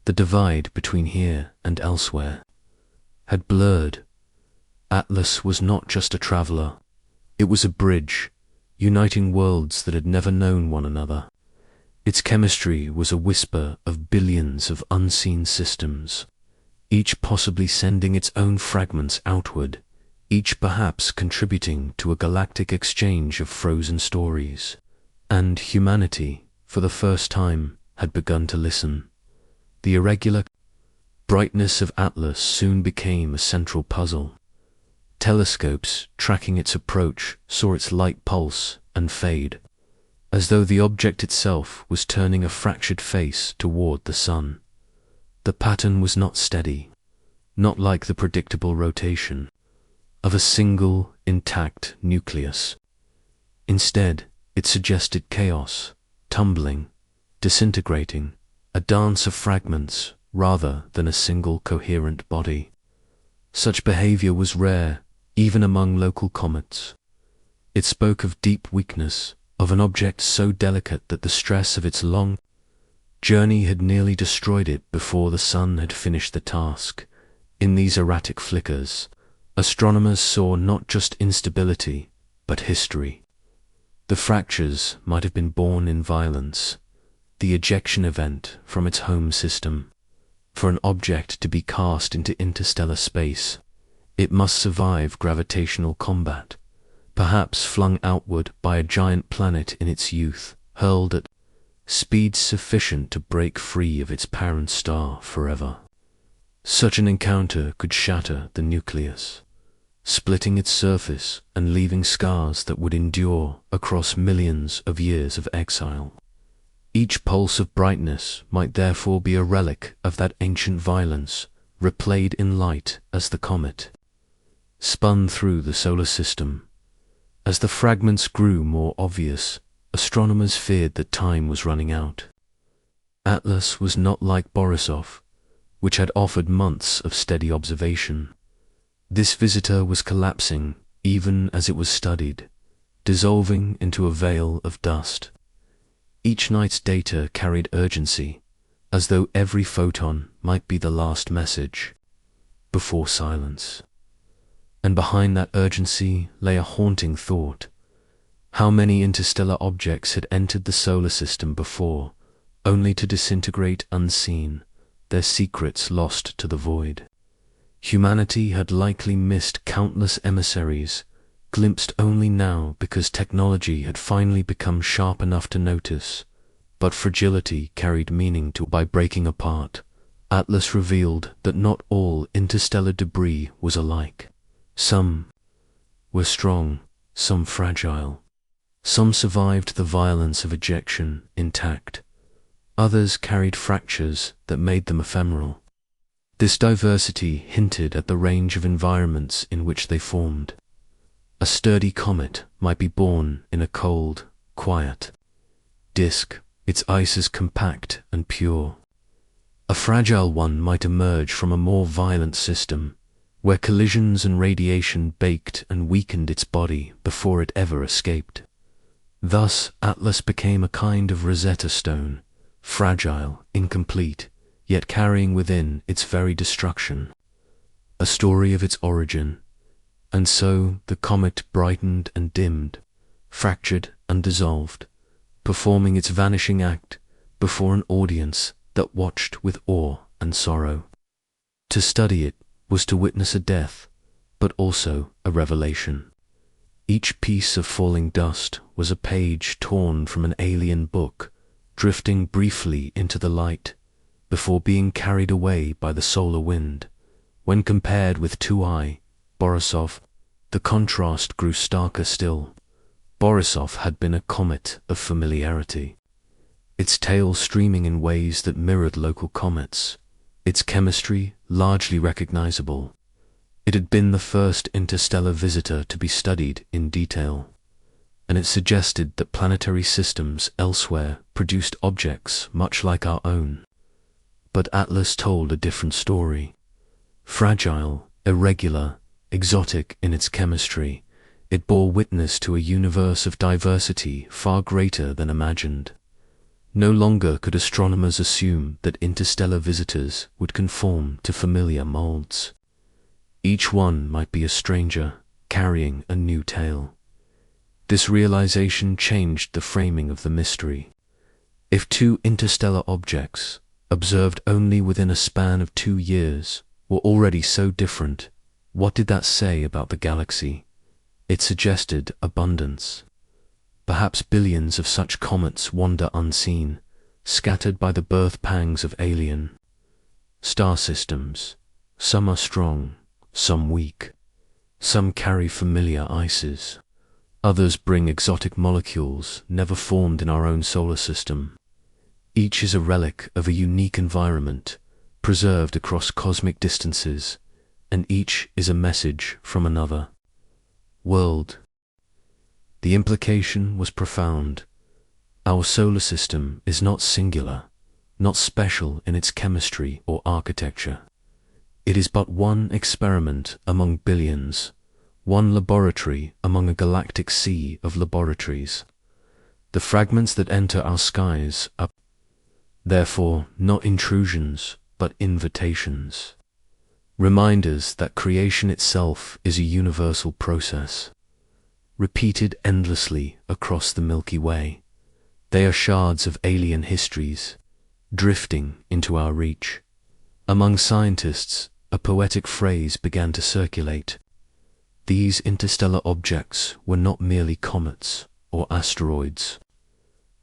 The divide between here and elsewhere had blurred. Atlas was not just a traveler, it was a bridge, uniting worlds that had never known one another. Its chemistry was a whisper of billions of unseen systems, each possibly sending its own fragments outward, each perhaps contributing to a galactic exchange of frozen stories. And humanity, for the first time, had begun to listen. The irregular brightness of Atlas soon became a central puzzle. Telescopes tracking its approach saw its light pulse and fade, as though the object itself was turning a fractured face toward the sun. The pattern was not steady, not like the predictable rotation of a single, intact nucleus. Instead, it suggested chaos, tumbling, disintegrating, a dance of fragments rather than a single coherent body. Such behavior was rare, even among local comets. It spoke of deep weakness, of an object so delicate that the stress of its long journey had nearly destroyed it before the sun had finished the task. In these erratic flickers, astronomers saw not just instability, but history. The fractures might have been born in violence, the ejection event from its home system. For an object to be cast into interstellar space, it must survive gravitational combat, perhaps flung outward by a giant planet in its youth, hurled at speeds sufficient to break free of its parent star forever. Such an encounter could shatter the nucleus, splitting its surface and leaving scars that would endure across millions of years of exile. Each pulse of brightness might therefore be a relic of that ancient violence, replayed in light as the comet spun through the solar system. As the fragments grew more obvious, astronomers feared that time was running out. Atlas was not like Borisov, which had offered months of steady observation. This visitor was collapsing even as it was studied, dissolving into a veil of dust. Each night's data carried urgency, as though every photon might be the last message before silence. And behind that urgency lay a haunting thought. How many interstellar objects had entered the solar system before, only to disintegrate unseen, their secrets lost to the void? Humanity had likely missed countless emissaries, glimpsed only now because technology had finally become sharp enough to notice, but fragility carried meaning too. By breaking apart, Atlas revealed that not all interstellar debris was alike. Some were strong, some fragile. Some survived the violence of ejection intact. Others carried fractures that made them ephemeral. This diversity hinted at the range of environments in which they formed. A sturdy comet might be born in a cold, quiet disk, its ices compact and pure. A fragile one might emerge from a more violent system, where collisions and radiation baked and weakened its body before it ever escaped. Thus Atlas became a kind of Rosetta Stone, fragile, incomplete, yet carrying within its very destruction a story of its origin. And so the comet brightened and dimmed, fractured and dissolved, performing its vanishing act before an audience that watched with awe and sorrow. To study it was to witness a death, but also a revelation. Each piece of falling dust was a page torn from an alien book, drifting briefly into the light before being carried away by the solar wind. When compared with 2I, Borisov, the contrast grew starker still. Borisov had been a comet of familiarity, its tail streaming in ways that mirrored local comets, its chemistry largely recognizable. It had been the first interstellar visitor to be studied in detail, and it suggested that planetary systems elsewhere produced objects much like our own. But Atlas told a different story. Fragile, irregular, exotic in its chemistry, it bore witness to a universe of diversity far greater than imagined. No longer could astronomers assume that interstellar visitors would conform to familiar molds. Each one might be a stranger, carrying a new tale. This realization changed the framing of the mystery. If two interstellar objects, observed only within a span of 2 years, were already so different, what did that say about the galaxy? It suggested abundance. Perhaps billions of such comets wander unseen, scattered by the birth pangs of alien star systems. Some are strong, some weak. Some carry familiar ices. Others bring exotic molecules never formed in our own solar system. Each is a relic of a unique environment, preserved across cosmic distances, and each is a message from another world. The implication was profound. Our solar system is not singular, not special in its chemistry or architecture. It is but one experiment among billions, one laboratory among a galactic sea of laboratories. The fragments that enter our skies are, therefore, not intrusions, but invitations. Reminders that creation itself is a universal process, repeated endlessly across the Milky Way. They are shards of alien histories, drifting into our reach. Among scientists, a poetic phrase began to circulate. These interstellar objects were not merely comets or asteroids.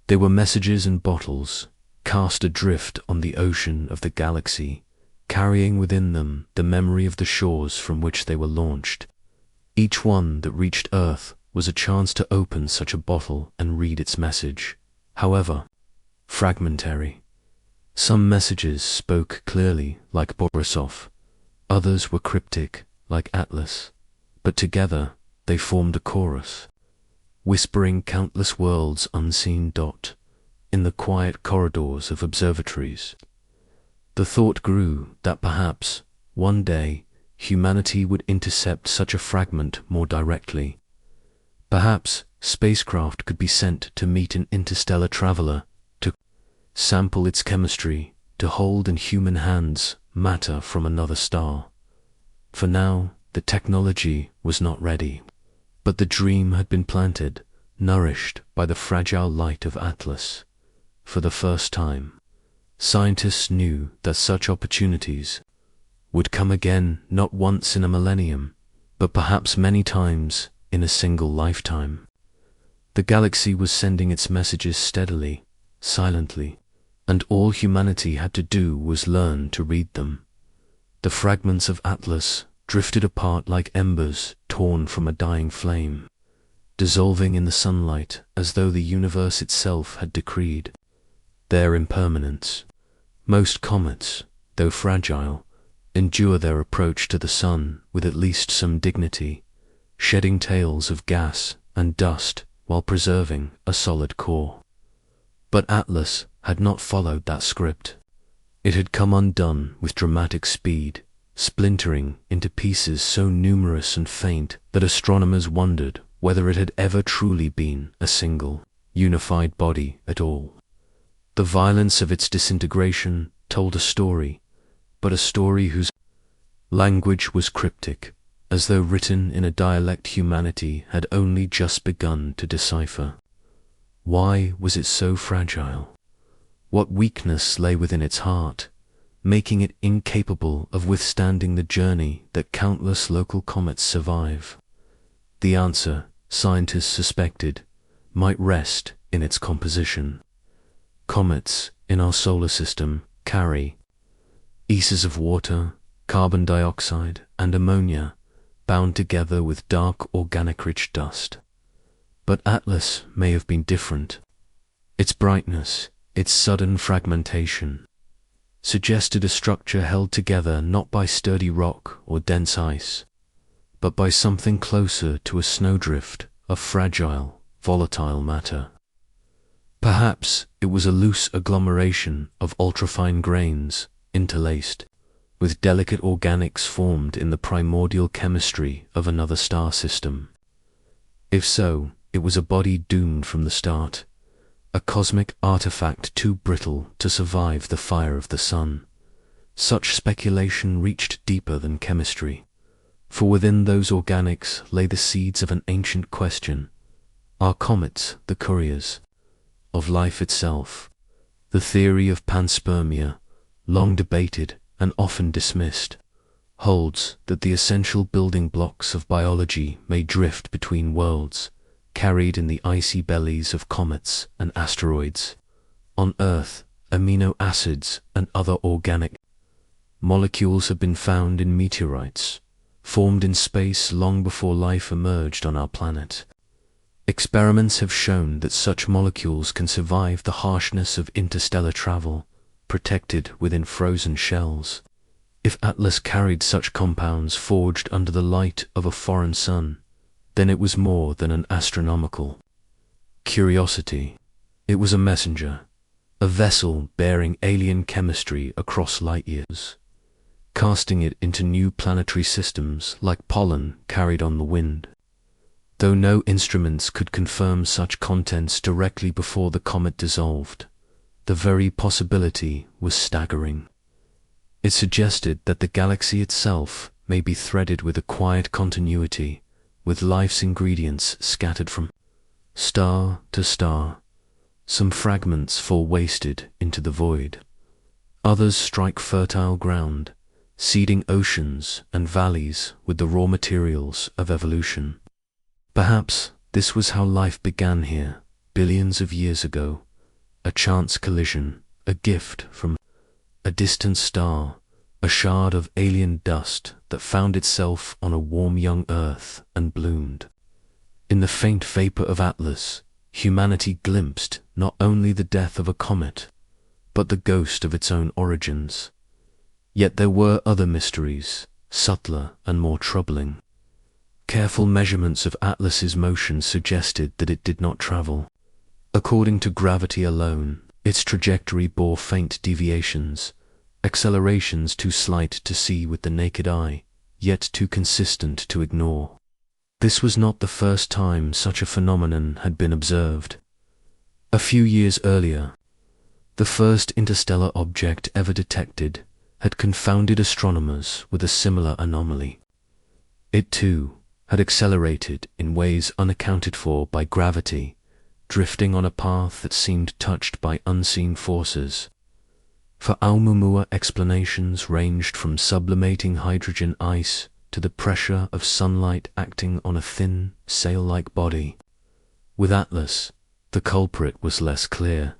They were messages in bottles, cast adrift on the ocean of the galaxy, carrying within them the memory of the shores from which they were launched. Each one that reached Earth was a chance to open such a bottle and read its message, however fragmentary. Some messages spoke clearly, like Borisov. Others were cryptic, like Atlas. But together they formed a chorus, whispering countless worlds unseen. In the quiet corridors of observatories, the thought grew that perhaps, one day, humanity would intercept such a fragment more directly. Perhaps spacecraft could be sent to meet an interstellar traveler, to sample its chemistry, to hold in human hands matter from another star. For now, the technology was not ready, but the dream had been planted, nourished by the fragile light of Atlas. For the first time, scientists knew that such opportunities would come again, not once in a millennium, but perhaps many times in a single lifetime. The galaxy was sending its messages steadily, silently, and all humanity had to do was learn to read them. The fragments of Atlas drifted apart like embers torn from a dying flame, dissolving in the sunlight as though the universe itself had decreed their impermanence. Most comets, though fragile, endure their approach to the sun with at least some dignity, shedding tails of gas and dust while preserving a solid core. But Atlas had not followed that script. It had come undone with dramatic speed, splintering into pieces so numerous and faint that astronomers wondered whether it had ever truly been a single, unified body at all. The violence of its disintegration told a story, but a story whose language was cryptic, as though written in a dialect humanity had only just begun to decipher. Why was it so fragile? What weakness lay within its heart, making it incapable of withstanding the journey that countless local comets survive? The answer, scientists suspected, might rest in its composition. Comets in our solar system carry uneases of water, carbon dioxide, and ammonia bound together with dark organic-rich dust. But Atlas may have been different. Its brightness, its sudden fragmentation, suggested a structure held together not by sturdy rock or dense ice, but by something closer to a snowdrift of fragile, volatile matter. Perhaps it was a loose agglomeration of ultrafine grains, interlaced, with delicate organics formed in the primordial chemistry of another star system. If so, it was a body doomed from the start, a cosmic artifact too brittle to survive the fire of the sun. Such speculation reached deeper than chemistry, for within those organics lay the seeds of an ancient question. Are comets the couriers of life itself? The theory of panspermia, long debated and often dismissed, holds that the essential building blocks of biology may drift between worlds, carried in the icy bellies of comets and asteroids. On Earth, amino acids and other organic molecules have been found in meteorites, formed in space long before life emerged on our planet. Experiments have shown that such molecules can survive the harshness of interstellar travel, protected within frozen shells. If Atlas carried such compounds forged under the light of a foreign sun, then it was more than an astronomical curiosity. It was a messenger, a vessel bearing alien chemistry across light years, casting it into new planetary systems like pollen carried on the wind. Though no instruments could confirm such contents directly before the comet dissolved, the very possibility was staggering. It suggested that the galaxy itself may be threaded with a quiet continuity, with life's ingredients scattered from star to star. Some fragments fall wasted into the void. Others strike fertile ground, seeding oceans and valleys with the raw materials of evolution. Perhaps this was how life began here, billions of years ago. A chance collision, a gift from a distant star, a shard of alien dust that found itself on a warm young Earth and bloomed. In the faint vapor of Atlas, humanity glimpsed not only the death of a comet, but the ghost of its own origins. Yet there were other mysteries, subtler and more troubling. Careful measurements of Atlas's motion suggested that it did not travel according to gravity alone. Its trajectory bore faint deviations, accelerations too slight to see with the naked eye, yet too consistent to ignore. This was not the first time such a phenomenon had been observed. A few years earlier, the first interstellar object ever detected had confounded astronomers with a similar anomaly. It too had accelerated in ways unaccounted for by gravity, drifting on a path that seemed touched by unseen forces. For Oumuamua, explanations ranged from sublimating hydrogen ice to the pressure of sunlight acting on a thin, sail-like body. With Atlas, the culprit was less clear.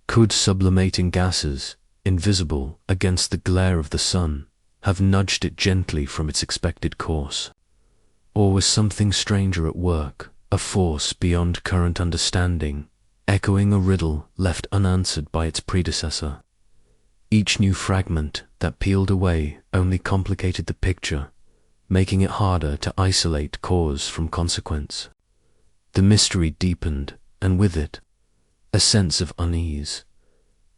Could sublimating gases, invisible against the glare of the sun, have nudged it gently from its expected course? Or was something stranger at work, a force beyond current understanding, echoing a riddle left unanswered by its predecessor? Each new fragment that peeled away only complicated the picture, making it harder to isolate cause from consequence. The mystery deepened, and with it, a sense of unease.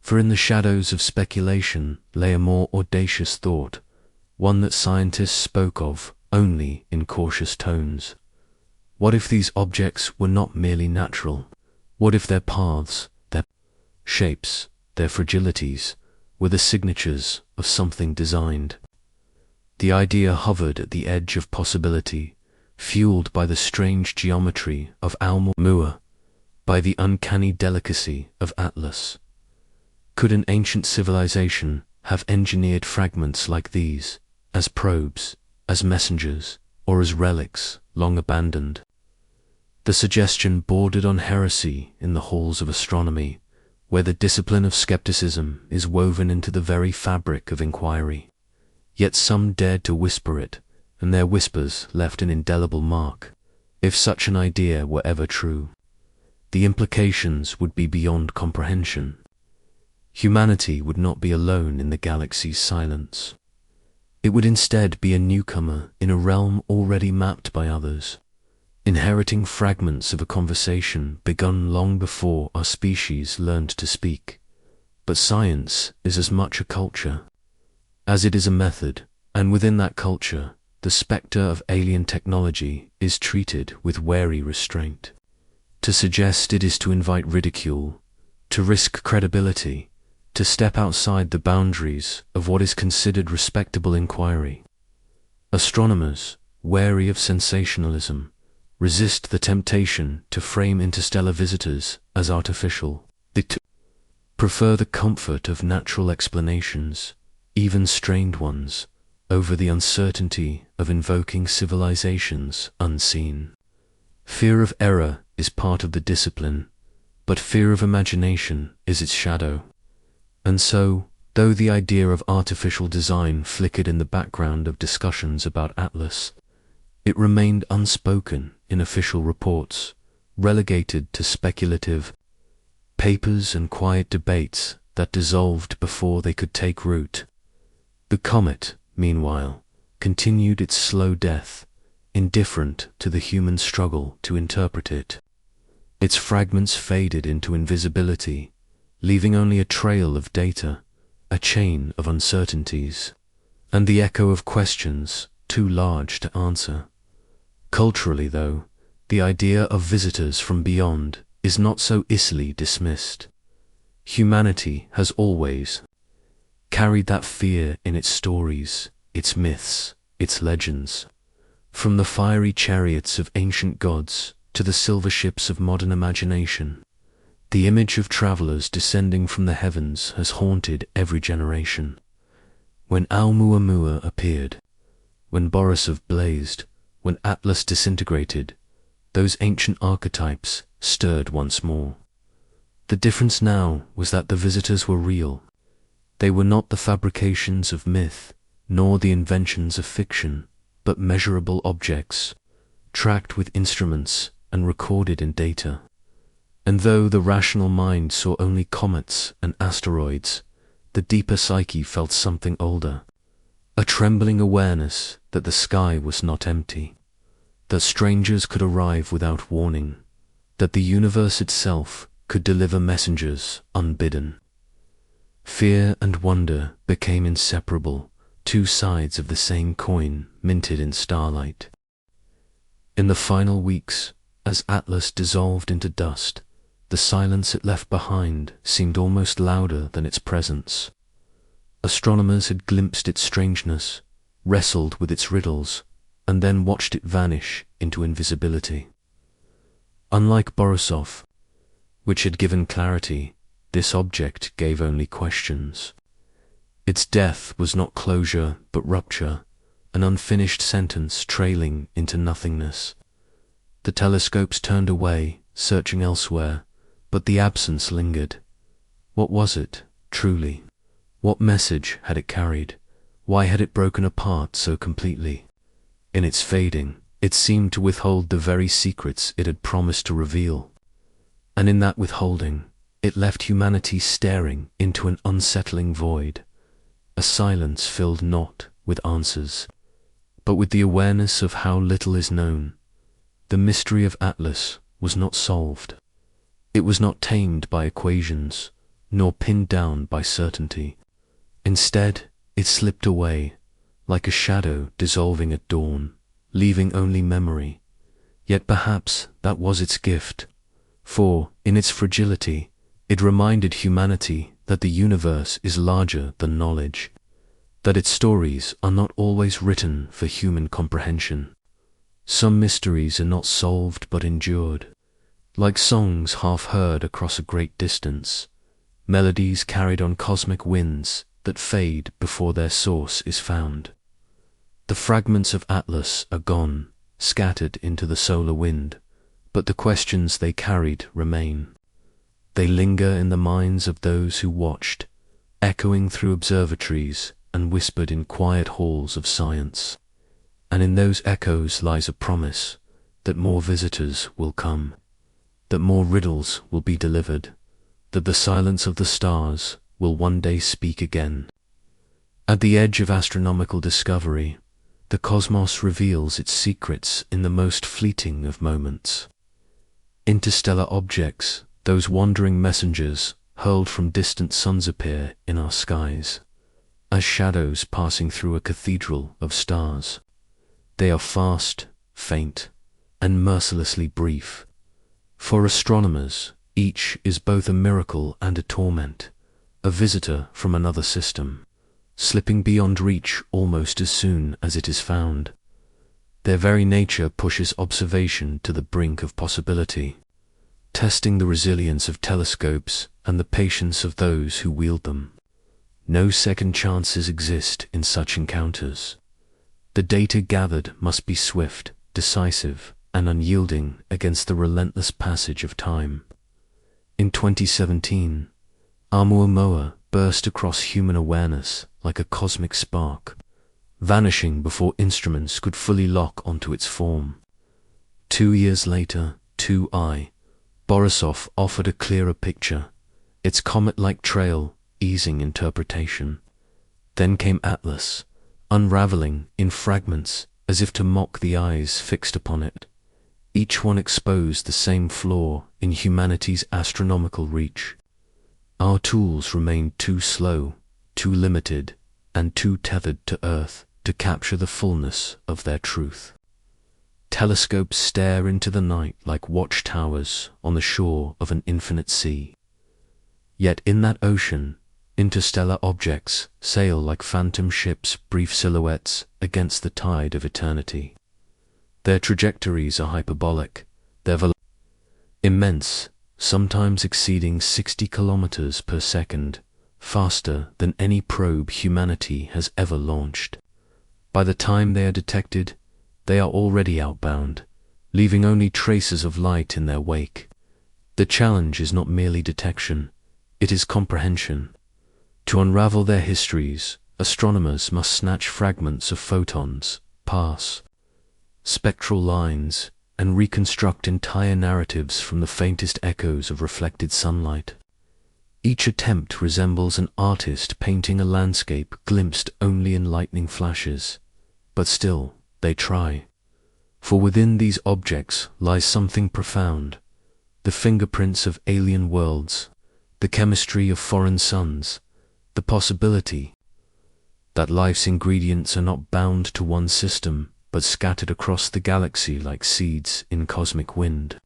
For in the shadows of speculation lay a more audacious thought, one that scientists spoke of only in cautious tones. What if these objects were not merely natural? What if their paths, their shapes, their fragilities, were the signatures of something designed? The idea hovered at the edge of possibility, fueled by the strange geometry of Oumuamua, by the uncanny delicacy of Atlas. Could an ancient civilization have engineered fragments like these, as probes, as messengers, or as relics long abandoned? The suggestion bordered on heresy in the halls of astronomy, where the discipline of skepticism is woven into the very fabric of inquiry. Yet some dared to whisper it, and their whispers left an indelible mark. If such an idea were ever true, the implications would be beyond comprehension. Humanity would not be alone in the galaxy's silence. It would instead be a newcomer in a realm already mapped by others, inheriting fragments of a conversation begun long before our species learned to speak. But science is as much a culture as it is a method, and within that culture, the spectre of alien technology is treated with wary restraint. To suggest it is to invite ridicule, to risk credibility, to step outside the boundaries of what is considered respectable inquiry. Astronomers, wary of sensationalism, resist the temptation to frame interstellar visitors as artificial. They prefer the comfort of natural explanations, even strained ones, over the uncertainty of invoking civilizations unseen. Fear of error is part of the discipline, but fear of imagination is its shadow. And so, though the idea of artificial design flickered in the background of discussions about Atlas, it remained unspoken in official reports, relegated to speculative papers and quiet debates that dissolved before they could take root. The comet, meanwhile, continued its slow death, indifferent to the human struggle to interpret it. Its fragments faded into invisibility, leaving only a trail of data, a chain of uncertainties, and the echo of questions too large to answer. Culturally, though, the idea of visitors from beyond is not so easily dismissed. Humanity has always carried that fear in its stories, its myths, its legends. From the fiery chariots of ancient gods to the silver ships of modern imagination, the image of travelers descending from the heavens has haunted every generation. When Oumuamua appeared, when Borisov blazed, when Atlas disintegrated, those ancient archetypes stirred once more. The difference now was that the visitors were real. They were not the fabrications of myth, nor the inventions of fiction, but measurable objects, tracked with instruments and recorded in data. And though the rational mind saw only comets and asteroids, the deeper psyche felt something older, a trembling awareness that the sky was not empty, that strangers could arrive without warning, that the universe itself could deliver messengers unbidden. Fear and wonder became inseparable, two sides of the same coin minted in starlight. In the final weeks, as Atlas dissolved into dust, the silence it left behind seemed almost louder than its presence. Astronomers had glimpsed its strangeness, wrestled with its riddles, and then watched it vanish into invisibility. Unlike Borisov, which had given clarity, this object gave only questions. Its death was not closure but rupture, an unfinished sentence trailing into nothingness. The telescopes turned away, searching elsewhere, but the absence lingered. What was it, truly? What message had it carried? Why had it broken apart so completely? In its fading, it seemed to withhold the very secrets it had promised to reveal. And in that withholding, it left humanity staring into an unsettling void, a silence filled not with answers, but with the awareness of how little is known. The mystery of Atlas was not solved. It was not tamed by equations, nor pinned down by certainty. Instead, it slipped away, like a shadow dissolving at dawn, leaving only memory. Yet perhaps that was its gift, for, in its fragility, it reminded humanity that the universe is larger than knowledge, that its stories are not always written for human comprehension. Some mysteries are not solved but endured, like songs half heard across a great distance, melodies carried on cosmic winds that fade before their source is found. The fragments of Atlas are gone, scattered into the solar wind, but the questions they carried remain. They linger in the minds of those who watched, echoing through observatories and whispered in quiet halls of science. And in those echoes lies a promise that more visitors will come, that more riddles will be delivered, that the silence of the stars will one day speak again. At the edge of astronomical discovery, the cosmos reveals its secrets in the most fleeting of moments. Interstellar objects, those wandering messengers hurled from distant suns, appear in our skies, as shadows passing through a cathedral of stars. They are fast, faint, and mercilessly brief. For astronomers, each is both a miracle and a torment, a visitor from another system, slipping beyond reach almost as soon as it is found. Their very nature pushes observation to the brink of possibility, testing the resilience of telescopes and the patience of those who wield them. No second chances exist in such encounters. The data gathered must be swift, decisive, and unyielding against the relentless passage of time. In 2017, Oumuamua burst across human awareness like a cosmic spark, vanishing before instruments could fully lock onto its form. 2 years later, 2I, Borisov offered a clearer picture, its comet-like trail easing interpretation. Then came Atlas, unraveling in fragments as if to mock the eyes fixed upon it. Each one exposed the same flaw in humanity's astronomical reach. Our tools remained too slow, too limited, and too tethered to Earth to capture the fullness of their truth. Telescopes stare into the night like watchtowers on the shore of an infinite sea. Yet in that ocean, interstellar objects sail like phantom ships, brief silhouettes against the tide of eternity. Their trajectories are hyperbolic, their velocity immense, sometimes exceeding 60 kilometers per second, faster than any probe humanity has ever launched. By the time they are detected, they are already outbound, leaving only traces of light in their wake. The challenge is not merely detection, it is comprehension. To unravel their histories, astronomers must snatch fragments of photons, pass spectral lines, and reconstruct entire narratives from the faintest echoes of reflected sunlight. Each attempt resembles an artist painting a landscape glimpsed only in lightning flashes, but still they try. For within these objects lies something profound, the fingerprints of alien worlds, the chemistry of foreign suns, the possibility that life's ingredients are not bound to one system, but scattered across the galaxy like seeds in cosmic wind.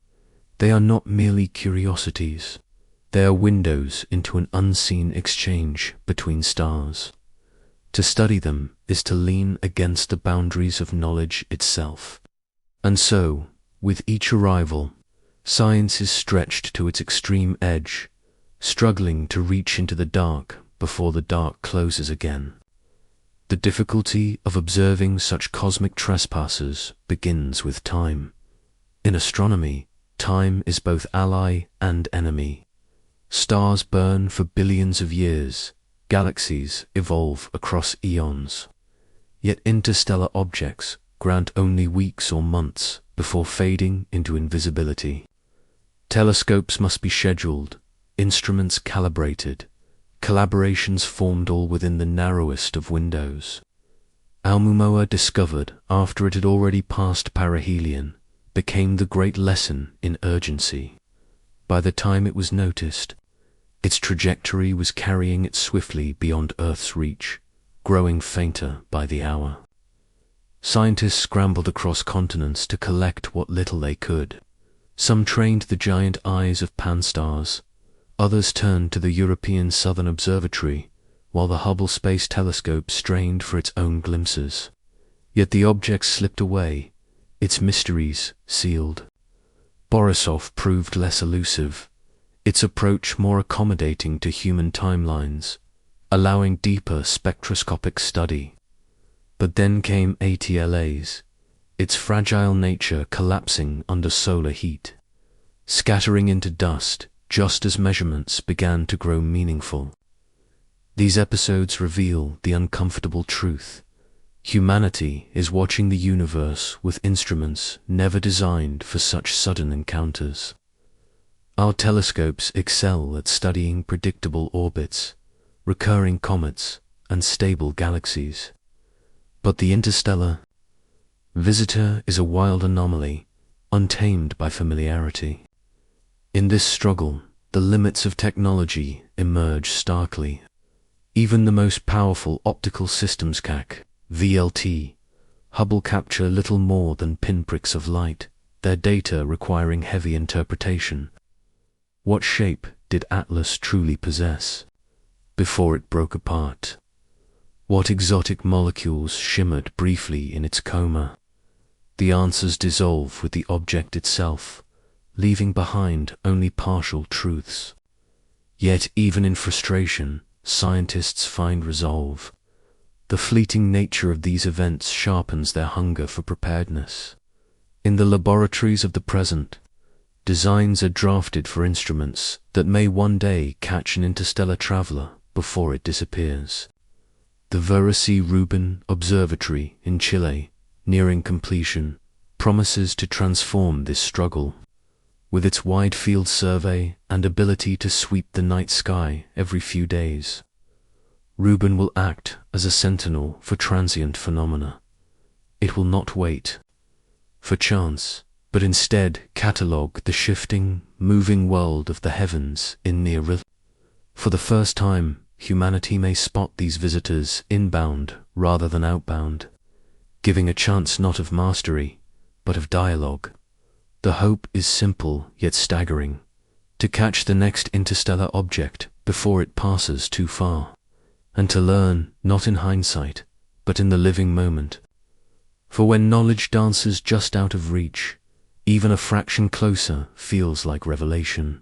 They are not merely curiosities. They are windows into an unseen exchange between stars. To study them is to lean against the boundaries of knowledge itself. And so, with each arrival, science is stretched to its extreme edge, struggling to reach into the dark before the dark closes again. The difficulty of observing such cosmic trespassers begins with time. In astronomy, time is both ally and enemy. Stars burn for billions of years, galaxies evolve across eons. Yet interstellar objects grant only weeks or months before fading into invisibility. Telescopes must be scheduled, instruments calibrated, collaborations formed all within the narrowest of windows. Oumuamua, discovered after it had already passed perihelion, became the great lesson in urgency. By the time it was noticed, its trajectory was carrying it swiftly beyond Earth's reach, growing fainter by the hour. Scientists scrambled across continents to collect what little they could. Some trained the giant eyes of Pan-stars, others turned to the European Southern Observatory, while the Hubble Space Telescope strained for its own glimpses. Yet the object slipped away, its mysteries sealed. Borisov proved less elusive, its approach more accommodating to human timelines, allowing deeper spectroscopic study. But then came ATLAs, its fragile nature collapsing under solar heat, scattering into dust just as measurements began to grow meaningful. These episodes reveal the uncomfortable truth. Humanity is watching the universe with instruments never designed for such sudden encounters. Our telescopes excel at studying predictable orbits, recurring comets, and stable galaxies. But the interstellar visitor is a wild anomaly, untamed by familiarity. In this struggle, the limits of technology emerge starkly. Even the most powerful optical systems VLT, Hubble capture little more than pinpricks of light, their data requiring heavy interpretation. What shape did Atlas truly possess before it broke apart? What exotic molecules shimmered briefly in its coma? The answers dissolve with the object itself, leaving behind only partial truths. Yet even in frustration, scientists find resolve. The fleeting nature of these events sharpens their hunger for preparedness. In the laboratories of the present, designs are drafted for instruments that may one day catch an interstellar traveler before it disappears. The Veracruz-Rubin Observatory in Chile, nearing completion, promises to transform this struggle. With its wide field survey and ability to sweep the night sky every few days, Rubin will act as a sentinel for transient phenomena. It will not wait for chance, but instead catalogue the shifting, moving world of the heavens in near real. For the first time, humanity may spot these visitors inbound rather than outbound, giving a chance not of mastery, but of dialogue. The hope is simple yet staggering: to catch the next interstellar object before it passes too far, and to learn not in hindsight, but in the living moment. For when knowledge dances just out of reach, even a fraction closer feels like revelation.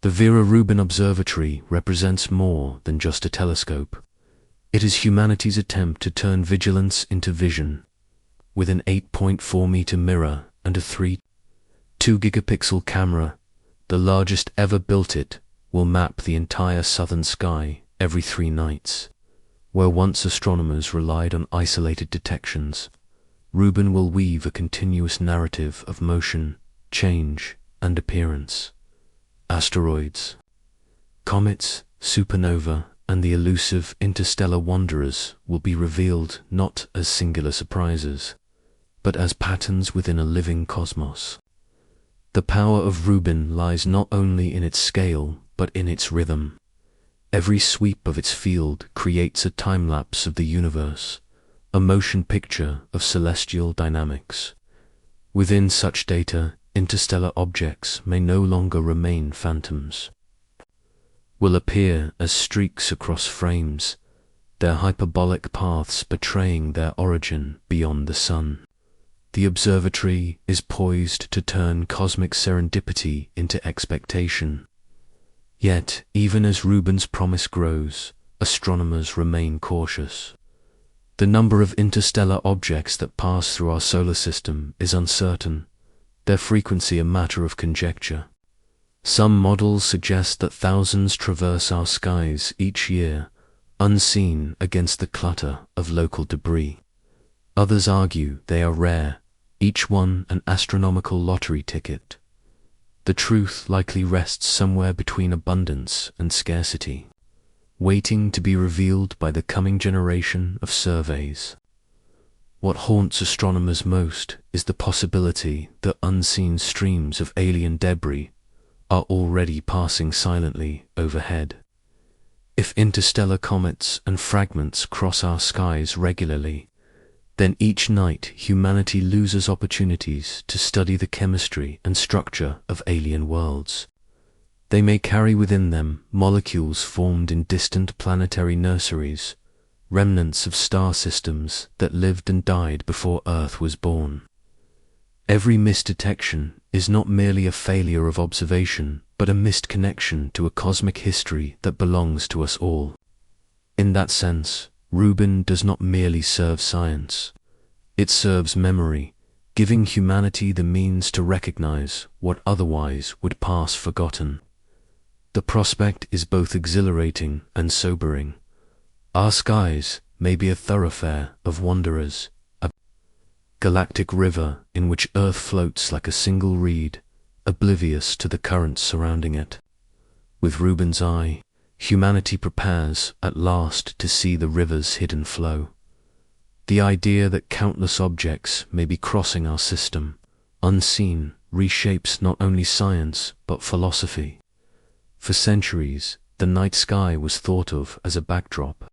The Vera-Rubin Observatory represents more than just a telescope. It is humanity's attempt to turn vigilance into vision. With an 8.4-meter mirror and a 3.2 gigapixel camera, the largest ever built, it will map the entire southern sky every 3 nights. Where once astronomers relied on isolated detections, Rubin will weave a continuous narrative of motion, change, and appearance. Asteroids, comets, supernova, and the elusive interstellar wanderers will be revealed not as singular surprises, but as patterns within a living cosmos. The power of Rubin lies not only in its scale, but in its rhythm. Every sweep of its field creates a time-lapse of the universe, a motion picture of celestial dynamics. Within such data, interstellar objects may no longer remain phantoms. Will appear as streaks across frames, their hyperbolic paths betraying their origin beyond the sun. The observatory is poised to turn cosmic serendipity into expectation. Yet, even as Rubin's promise grows, astronomers remain cautious. The number of interstellar objects that pass through our solar system is uncertain, their frequency a matter of conjecture. Some models suggest that thousands traverse our skies each year, unseen against the clutter of local debris. Others argue they are rare, each one an astronomical lottery ticket. The truth likely rests somewhere between abundance and scarcity, waiting to be revealed by the coming generation of surveys. What haunts astronomers most is the possibility that unseen streams of alien debris are already passing silently overhead. If interstellar comets and fragments cross our skies regularly, then each night humanity loses opportunities to study the chemistry and structure of alien worlds. They may carry within them molecules formed in distant planetary nurseries, remnants of star systems that lived and died before Earth was born. Every missed detection is not merely a failure of observation, but a missed connection to a cosmic history that belongs to us all. In that sense, Rubin does not merely serve science. It serves memory, giving humanity the means to recognize what otherwise would pass forgotten. The prospect is both exhilarating and sobering. Our skies may be a thoroughfare of wanderers, a galactic river in which Earth floats like a single reed, oblivious to the currents surrounding it. With Rubin's eye, humanity prepares at last to see the river's hidden flow. The idea that countless objects may be crossing our system, unseen, reshapes not only science but philosophy. For centuries, the night sky was thought of as a backdrop,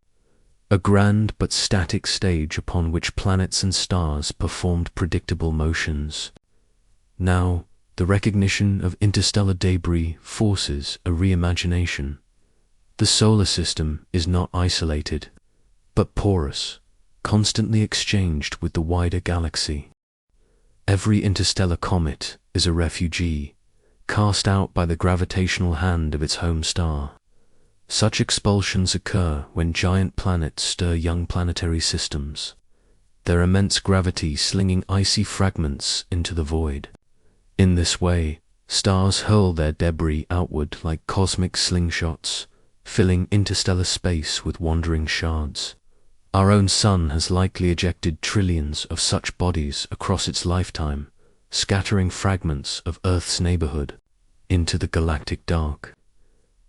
a grand but static stage upon which planets and stars performed predictable motions. Now, the recognition of interstellar debris forces a reimagination. The solar system is not isolated, but porous, constantly exchanged with the wider galaxy. Every interstellar comet is a refugee, cast out by the gravitational hand of its home star. Such expulsions occur when giant planets stir young planetary systems, their immense gravity slinging icy fragments into the void. In this way, stars hurl their debris outward like cosmic slingshots, filling interstellar space with wandering shards. Our own sun has likely ejected trillions of such bodies across its lifetime, scattering fragments of Earth's neighborhood into the galactic dark.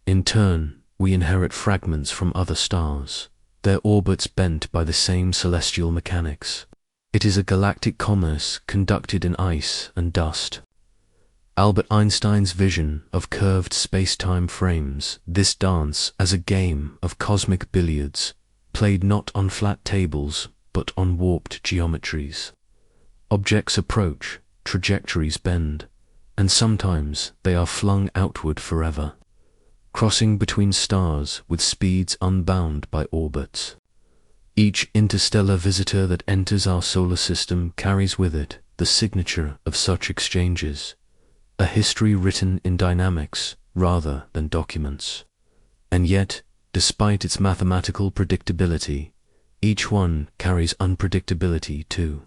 In turn, we inherit fragments from other stars, their orbits bent by the same celestial mechanics. It is a galactic commerce conducted in ice and dust. Albert Einstein's vision of curved space-time frames, this dance as a game of cosmic billiards, played not on flat tables but on warped geometries. Objects approach, trajectories bend, and sometimes they are flung outward forever, crossing between stars with speeds unbound by orbits. Each interstellar visitor that enters our solar system carries with it the signature of such exchanges, a history written in dynamics rather than documents. And yet, despite its mathematical predictability, each one carries unpredictability too.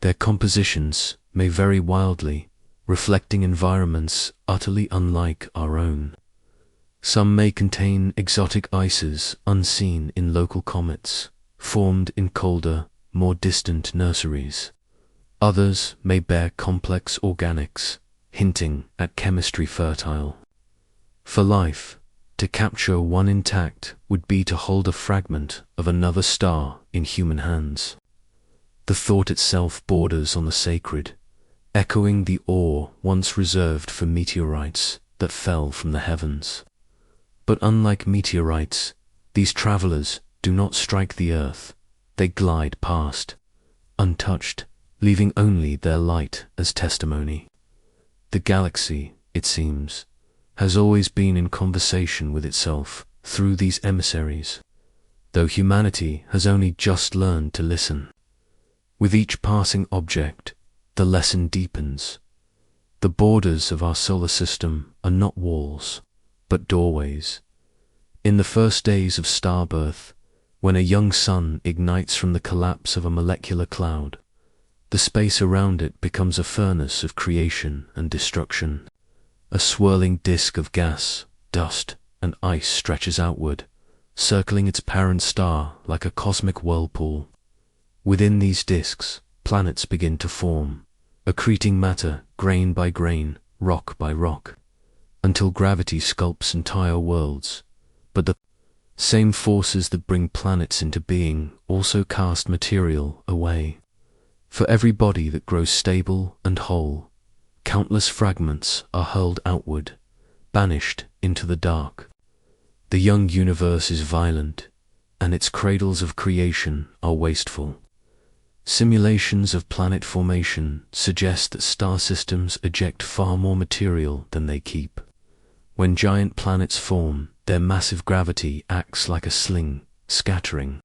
Their compositions may vary wildly, reflecting environments utterly unlike our own. Some may contain exotic ices unseen in local comets, formed in colder, more distant nurseries. Others may bear complex organics, hinting at chemistry fertile. For life, to capture one intact would be to hold a fragment of another star in human hands. The thought itself borders on the sacred, echoing the awe once reserved for meteorites that fell from the heavens. But unlike meteorites, these travelers do not strike the Earth. They glide past, untouched, leaving only their light as testimony. The galaxy, it seems, has always been in conversation with itself through these emissaries, though humanity has only just learned to listen. With each passing object, the lesson deepens. The borders of our solar system are not walls, but doorways. In the first days of star birth, when a young sun ignites from the collapse of a molecular cloud, the space around it becomes a furnace of creation and destruction. A swirling disk of gas, dust, and ice stretches outward, circling its parent star like a cosmic whirlpool. Within these disks, planets begin to form, accreting matter grain by grain, rock by rock, until gravity sculpts entire worlds. But the same forces that bring planets into being also cast material away. For every body that grows stable and whole, countless fragments are hurled outward, banished into the dark. The young universe is violent, and its cradles of creation are wasteful. Simulations of planet formation suggest that star systems eject far more material than they keep. When giant planets form, their massive gravity acts like a sling, scattering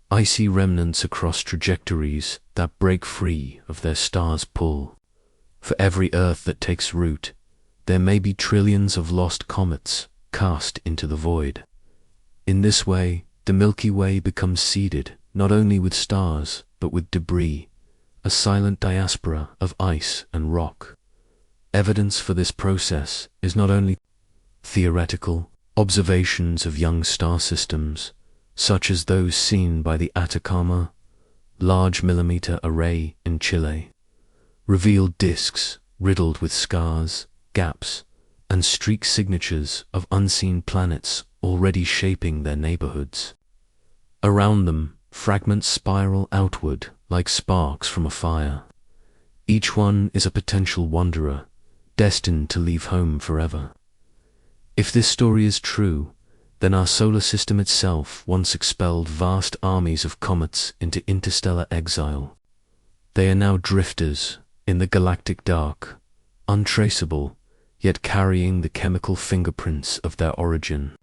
icy remnants across trajectories that break free of their star's pull. For every Earth that takes root, there may be trillions of lost comets cast into the void. In this way, the Milky Way becomes seeded not only with stars, but with debris, a silent diaspora of ice and rock. Evidence for this process is not only theoretical observations of young star systems, such as those seen by the Atacama Large Millimeter Array in Chile, reveal disks riddled with scars, gaps, and streak signatures of unseen planets already shaping their neighborhoods. Around them, fragments spiral outward like sparks from a fire. Each one is a potential wanderer, destined to leave home forever. If this story is true, then our solar system itself once expelled vast armies of comets into interstellar exile. They are now drifters in the galactic dark, untraceable, yet carrying the chemical fingerprints of their origin.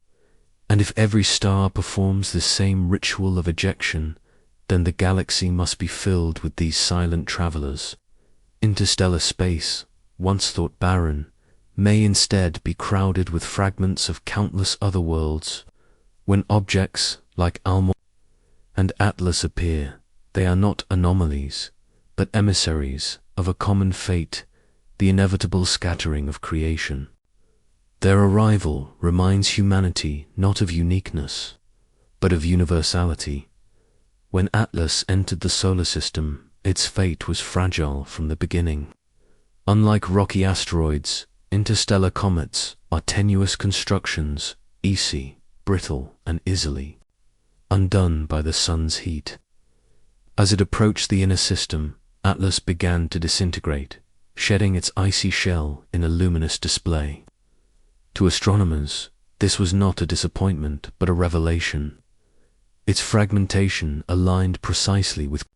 And if every star performs this same ritual of ejection, then the galaxy must be filled with these silent travelers. Interstellar space, once thought barren, may instead be crowded with fragments of countless other worlds. When objects like Alma and Atlas appear, they are not anomalies, but emissaries of a common fate, the inevitable scattering of creation. Their arrival reminds humanity not of uniqueness, but of universality. When Atlas entered the solar system, its fate was fragile from the beginning. Unlike rocky asteroids, interstellar comets are tenuous constructions, easy, brittle, and easily undone by the sun's heat. As it approached the inner system, Atlas began to disintegrate, shedding its icy shell in a luminous display. To astronomers, this was not a disappointment but a revelation. Its fragmentation aligned precisely with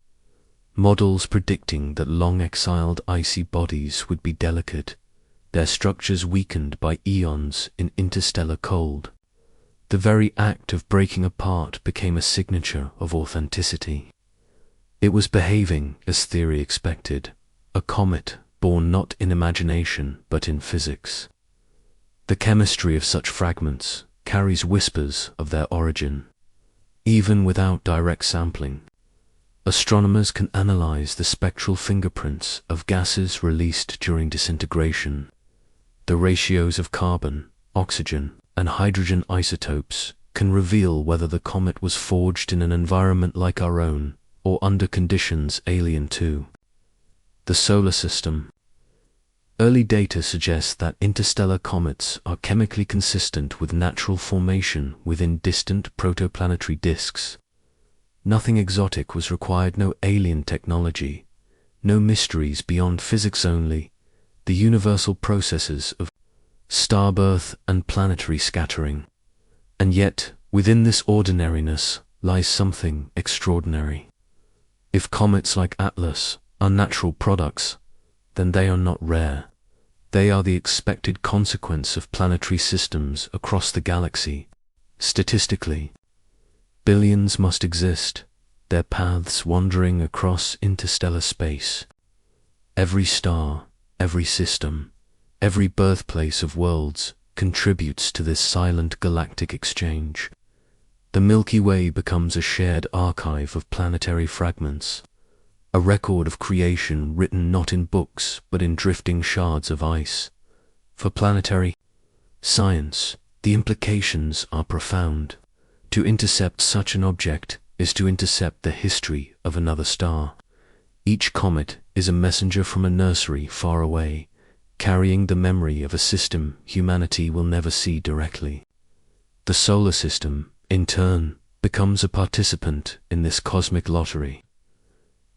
models predicting that long-exiled icy bodies would be delicate, their structures weakened by eons in interstellar cold. The very act of breaking apart became a signature of authenticity. It was behaving as theory expected, a comet born not in imagination but in physics. The chemistry of such fragments carries whispers of their origin. Even without direct sampling, astronomers can analyze the spectral fingerprints of gases released during disintegration. The ratios of carbon, oxygen, and hydrogen isotopes can reveal whether the comet was forged in an environment like our own or under conditions alien to the solar system. Early data suggests that interstellar comets are chemically consistent with natural formation within distant protoplanetary disks. Nothing exotic was required, no alien technology, no mysteries beyond physics only, the universal processes of star birth and planetary scattering. And yet, within this ordinariness lies something extraordinary. If comets like Atlas are natural products, then they are not rare. They are the expected consequence of planetary systems across the galaxy. Statistically, billions must exist, their paths wandering across interstellar space. Every star, every system, every birthplace of worlds contributes to this silent galactic exchange. The Milky Way becomes a shared archive of planetary fragments, a record of creation written not in books but in drifting shards of ice. For planetary science, the implications are profound. To intercept such an object is to intercept the history of another star. Each comet is a messenger from a nursery far away, carrying the memory of a system humanity will never see directly. The solar system, in turn, becomes a participant in this cosmic lottery.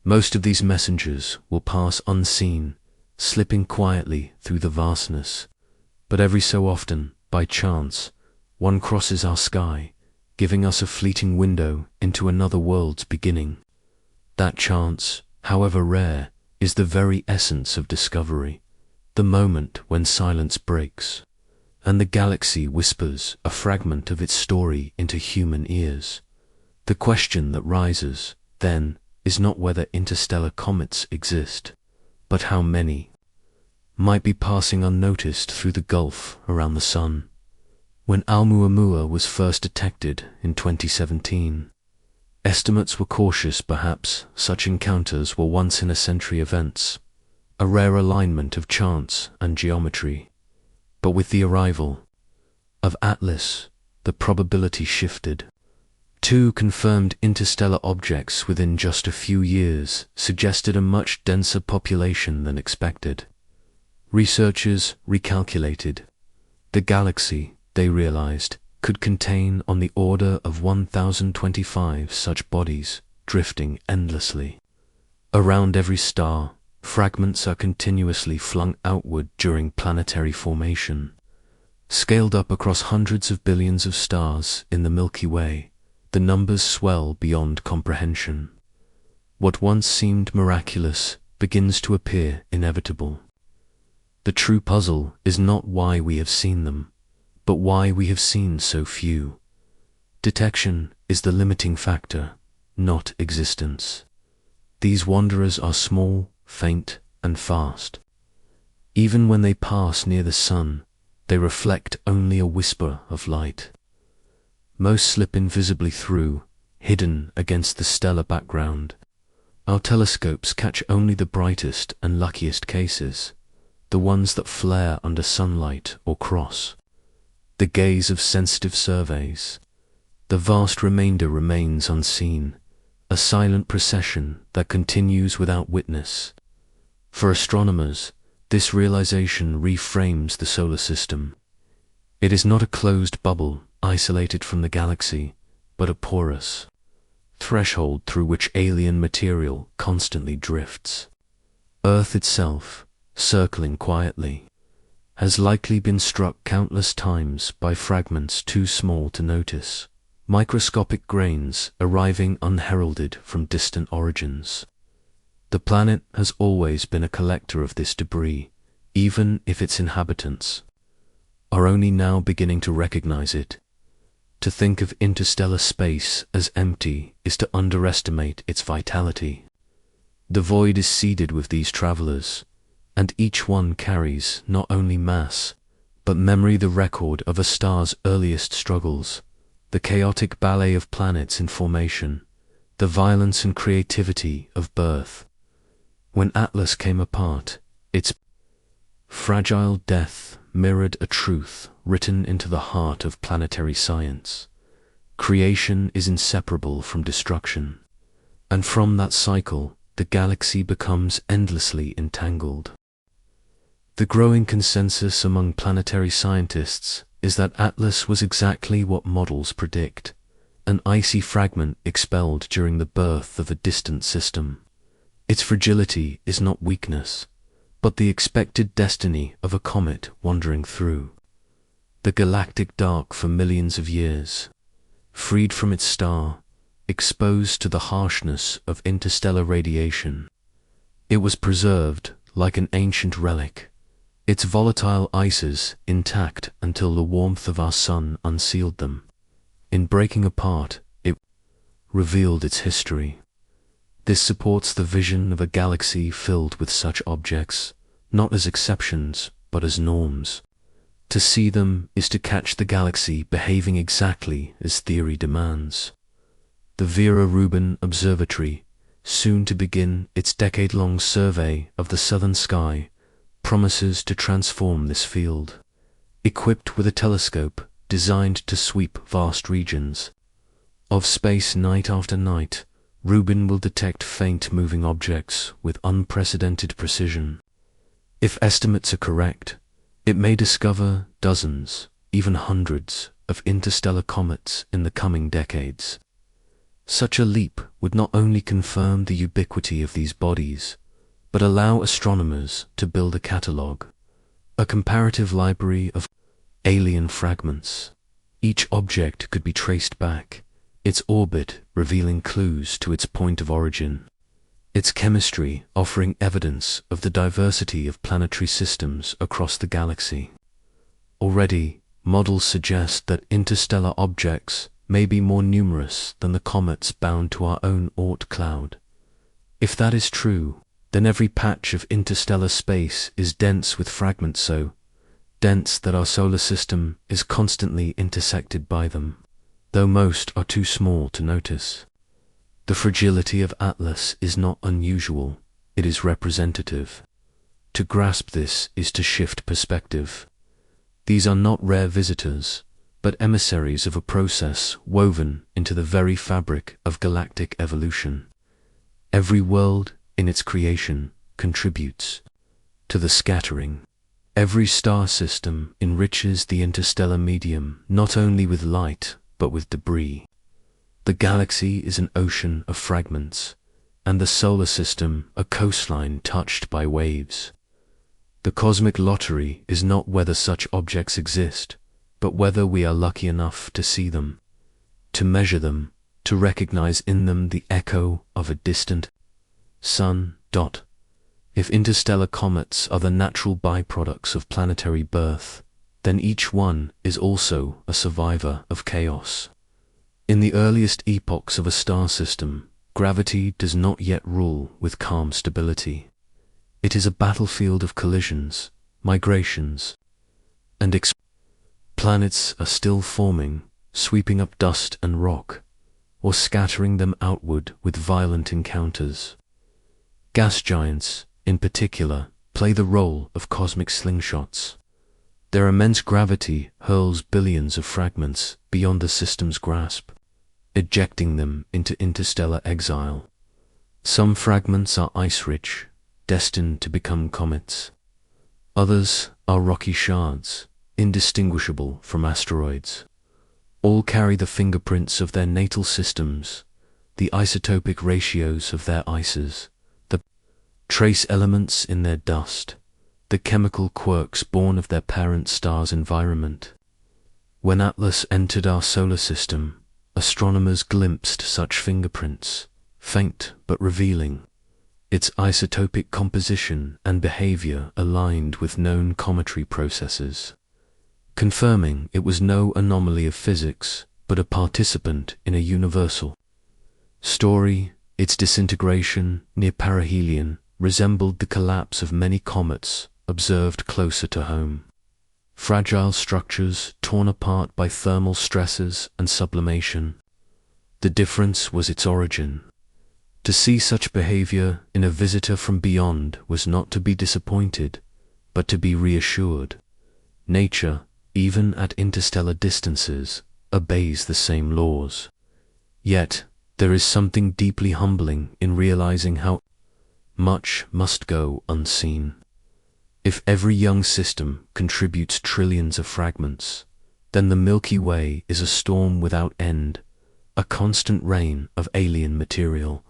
Most of these messengers will pass unseen, slipping quietly through the vastness, but every so often, by chance, one crosses our sky, giving us a fleeting window into another world's beginning. That chance, however rare, is the very essence of discovery, the moment when silence breaks, and the galaxy whispers a fragment of its story into human ears. The question that rises, then, is not whether interstellar comets exist, but how many might be passing unnoticed through the gulf around the Sun. When Oumuamua was first detected in 2017, estimates were cautious. Perhaps such encounters were once-in-a-century events, a rare alignment of chance and geometry. But with the arrival of Atlas, the probability shifted. 2 confirmed interstellar objects within just a few years suggested a much denser population than expected. Researchers recalculated. The galaxy, they realized, could contain on the order of 1,025 such bodies, drifting endlessly. Around every star, fragments are continuously flung outward during planetary formation. Scaled up across hundreds of billions of stars in the Milky Way, the numbers swell beyond comprehension. What once seemed miraculous begins to appear inevitable. The true puzzle is not why we have seen them, but why we have seen so few. Detection is the limiting factor, not existence. These wanderers are small, faint, and fast. Even when they pass near the Sun, they reflect only a whisper of light. Most slip invisibly through, hidden against the stellar background. Our telescopes catch only the brightest and luckiest cases, the ones that flare under sunlight or cross the gaze of sensitive surveys. The vast remainder remains unseen, a silent procession that continues without witness. For astronomers, this realization reframes the solar system. It is not a closed bubble isolated from the galaxy, but a porous threshold through which alien material constantly drifts. Earth itself, circling quietly, has likely been struck countless times by fragments too small to notice, microscopic grains arriving unheralded from distant origins. The planet has always been a collector of this debris, even if its inhabitants are only now beginning to recognize it. To think of interstellar space as empty is to underestimate its vitality. The void is seeded with these travelers, and each one carries not only mass, but memory, the record of a star's earliest struggles, the chaotic ballet of planets in formation, the violence and creativity of birth. When Atlas came apart, its fragile death mirrored a truth written into the heart of planetary science. Creation is inseparable from destruction, and from that cycle, the galaxy becomes endlessly entangled. The growing consensus among planetary scientists is that Atlas was exactly what models predict, an icy fragment expelled during the birth of a distant system. Its fragility is not weakness, but the expected destiny of a comet wandering through. the galactic dark for millions of years, freed from its star, exposed to the harshness of interstellar radiation. It was preserved like an ancient relic, its volatile ices intact until the warmth of our sun unsealed them. In breaking apart, it revealed its history. This supports the vision of a galaxy filled with such objects, not as exceptions, but as norms. To see them is to catch the galaxy behaving exactly as theory demands. The Vera Rubin Observatory, soon to begin its decade-long survey of the southern sky, promises to transform this field. Equipped with a telescope designed to sweep vast regions of space night after night, Rubin will detect faint moving objects with unprecedented precision. If estimates are correct, it may discover dozens, even hundreds, of interstellar comets in the coming decades. Such a leap would not only confirm the ubiquity of these bodies, but allow astronomers to build a catalogue, a comparative library of alien fragments. Each object could be traced back, its orbit revealing clues to its point of origin, its chemistry offering evidence of the diversity of planetary systems across the galaxy. Already, models suggest that interstellar objects may be more numerous than the comets bound to our own Oort cloud. If that is true, then every patch of interstellar space is dense with fragments so dense that our solar system is constantly intersected by them, though most are too small to notice. The fragility of Atlas is not unusual, it is representative. To grasp this is to shift perspective. These are not rare visitors, but emissaries of a process woven into the very fabric of galactic evolution. Every world in its creation contributes to the scattering. Every star system enriches the interstellar medium not only with light but with debris. The galaxy is an ocean of fragments, and the solar system a coastline touched by waves. The cosmic lottery is not whether such objects exist, but whether we are lucky enough to see them, to measure them, to recognize in them the echo of a distant sun. If interstellar comets are the natural byproducts of planetary birth, then each one is also a survivor of chaos. In the earliest epochs of a star system, gravity does not yet rule with calm stability. It is a battlefield of collisions, migrations, and planets are still forming, sweeping up dust and rock, or scattering them outward with violent encounters. Gas giants, in particular, play the role of cosmic slingshots. Their immense gravity hurls billions of fragments beyond the system's grasp, ejecting them into interstellar exile. Some fragments are ice-rich, destined to become comets. Others are rocky shards, indistinguishable from asteroids. All carry the fingerprints of their natal systems, the isotopic ratios of their ices, the trace elements in their dust, the chemical quirks born of their parent star's environment. When Atlas entered our solar system, astronomers glimpsed such fingerprints, faint but revealing, its isotopic composition and behavior aligned with known cometary processes, confirming it was no anomaly of physics, but a participant in a universal story. Its disintegration near perihelion resembled the collapse of many comets observed closer to home. Fragile structures torn apart by thermal stresses and sublimation. The difference was its origin. To see such behavior in a visitor from beyond was not to be disappointed, but to be reassured. Nature, even at interstellar distances, obeys the same laws. Yet, there is something deeply humbling in realizing how much must go unseen. If every young system contributes trillions of fragments, then the Milky Way is a storm without end, a constant rain of alien material.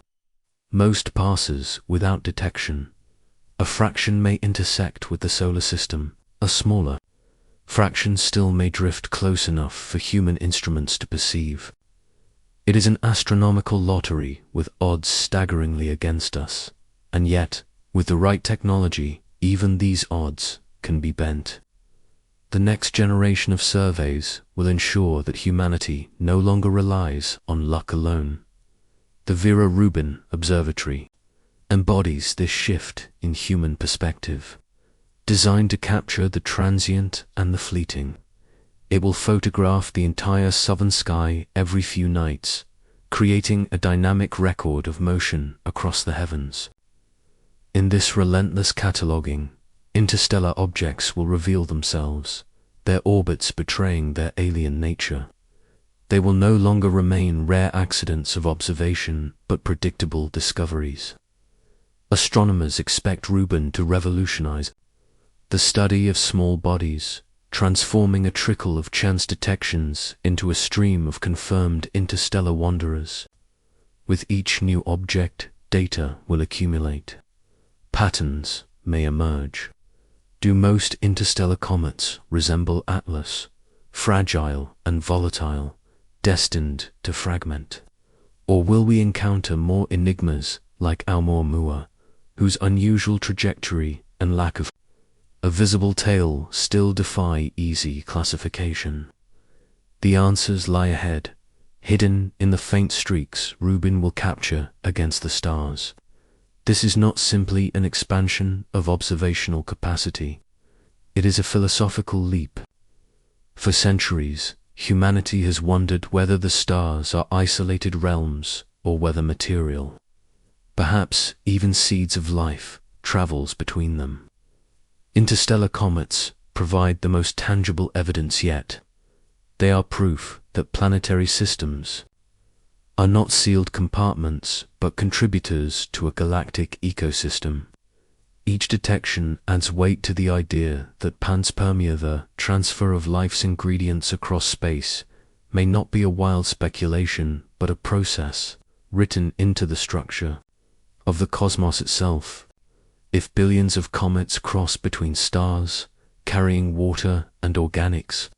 Most passes without detection. A fraction may intersect with the solar system, a smaller fractions still may drift close enough for human instruments to perceive. It is an astronomical lottery with odds staggeringly against us, and yet, with the right technology, even these odds can be bent. The next generation of surveys will ensure that humanity no longer relies on luck alone. The Vera Rubin Observatory embodies this shift in human perspective. Designed to capture the transient and the fleeting, it will photograph the entire southern sky every few nights, creating a dynamic record of motion across the heavens. In this relentless cataloguing, interstellar objects will reveal themselves, their orbits betraying their alien nature. They will no longer remain rare accidents of observation, but predictable discoveries. Astronomers expect Rubin to revolutionize the study of small bodies, transforming a trickle of chance detections into a stream of confirmed interstellar wanderers. With each new object, data will accumulate. Patterns may emerge. Do most interstellar comets resemble Atlas, fragile and volatile, destined to fragment? Or will we encounter more enigmas like Oumuamua, whose unusual trajectory and lack of a visible tail still defy easy classification? The answers lie ahead, hidden in the faint streaks Rubin will capture against the stars. This is not simply an expansion of observational capacity. It is a philosophical leap. For centuries, humanity has wondered whether the stars are isolated realms or whether material, perhaps even seeds of life, travels between them. Interstellar comets provide the most tangible evidence yet. They are proof that planetary systems are not sealed compartments but contributors to a galactic ecosystem. Each detection adds weight to the idea that panspermia, the transfer of life's ingredients across space, may not be a wild speculation but a process written into the structure of the cosmos itself. If billions of comets cross between stars, carrying water and organics,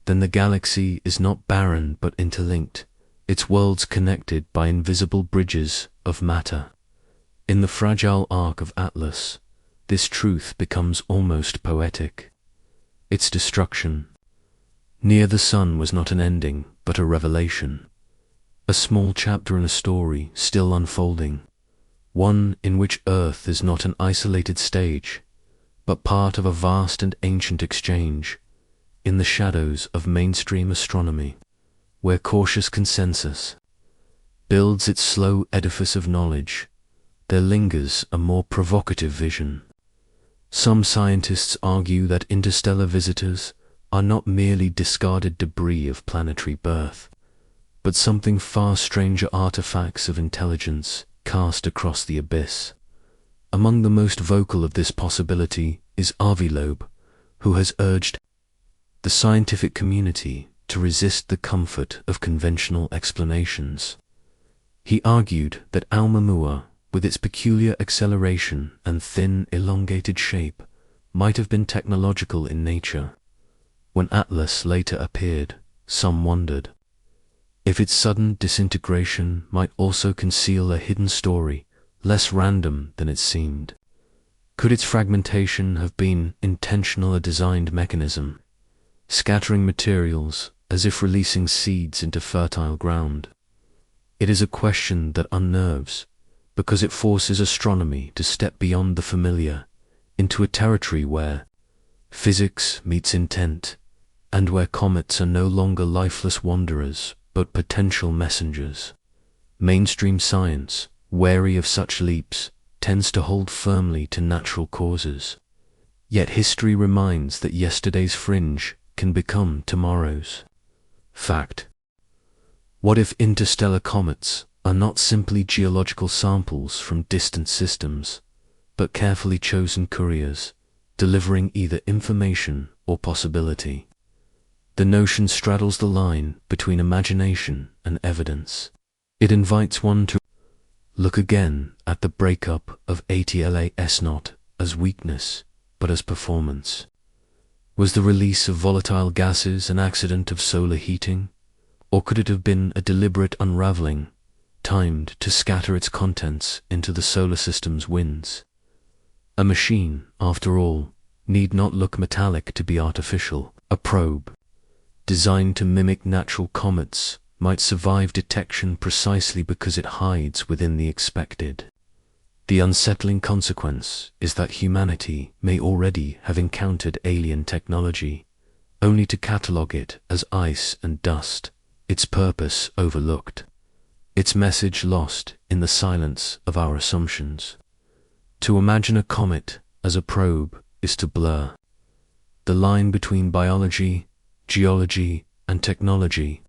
then the galaxy is not barren but interlinked, its worlds connected by invisible bridges of matter. In the fragile arc of Atlas, this truth becomes almost poetic. Its destruction near the sun was not an ending but a revelation, a small chapter in a story still unfolding, one in which Earth is not an isolated stage, but part of a vast and ancient exchange. In the shadows of mainstream astronomy, where cautious consensus builds its slow edifice of knowledge, there lingers a more provocative vision. Some scientists argue that interstellar visitors are not merely discarded debris of planetary birth, but something far stranger, artifacts of intelligence cast across the abyss. Among the most vocal of this possibility is Avi Loeb, who has urged the scientific community to resist the comfort of conventional explanations. He argued that Oumuamua, with its peculiar acceleration and thin, elongated shape, might have been technological in nature. When Atlas later appeared, some wondered if its sudden disintegration might also conceal a hidden story, less random than it seemed. Could its fragmentation have been intentional, a designed mechanism, scattering materials as if releasing seeds into fertile ground? It is a question that unnerves, because it forces astronomy to step beyond the familiar, into a territory where physics meets intent, and where comets are no longer lifeless wanderers, but potential messengers. Mainstream science, wary of such leaps, tends to hold firmly to natural causes. Yet history reminds that yesterday's fringe can become tomorrow's fact. What if interstellar comets are not simply geological samples from distant systems, but carefully chosen couriers, delivering either information or possibility? The notion straddles the line between imagination and evidence. It invites one to look again at the breakup of ATLAS not as weakness, but as performance. Was the release of volatile gases an accident of solar heating, or could it have been a deliberate unraveling, timed to scatter its contents into the solar system's winds? A machine, after all, need not look metallic to be artificial. A probe, designed to mimic natural comets, might survive detection precisely because it hides within the expected. The unsettling consequence is that humanity may already have encountered alien technology, only to catalogue it as ice and dust, its purpose overlooked, its message lost in the silence of our assumptions. To imagine a comet as a probe is to blur the line between biology, geology, and technology.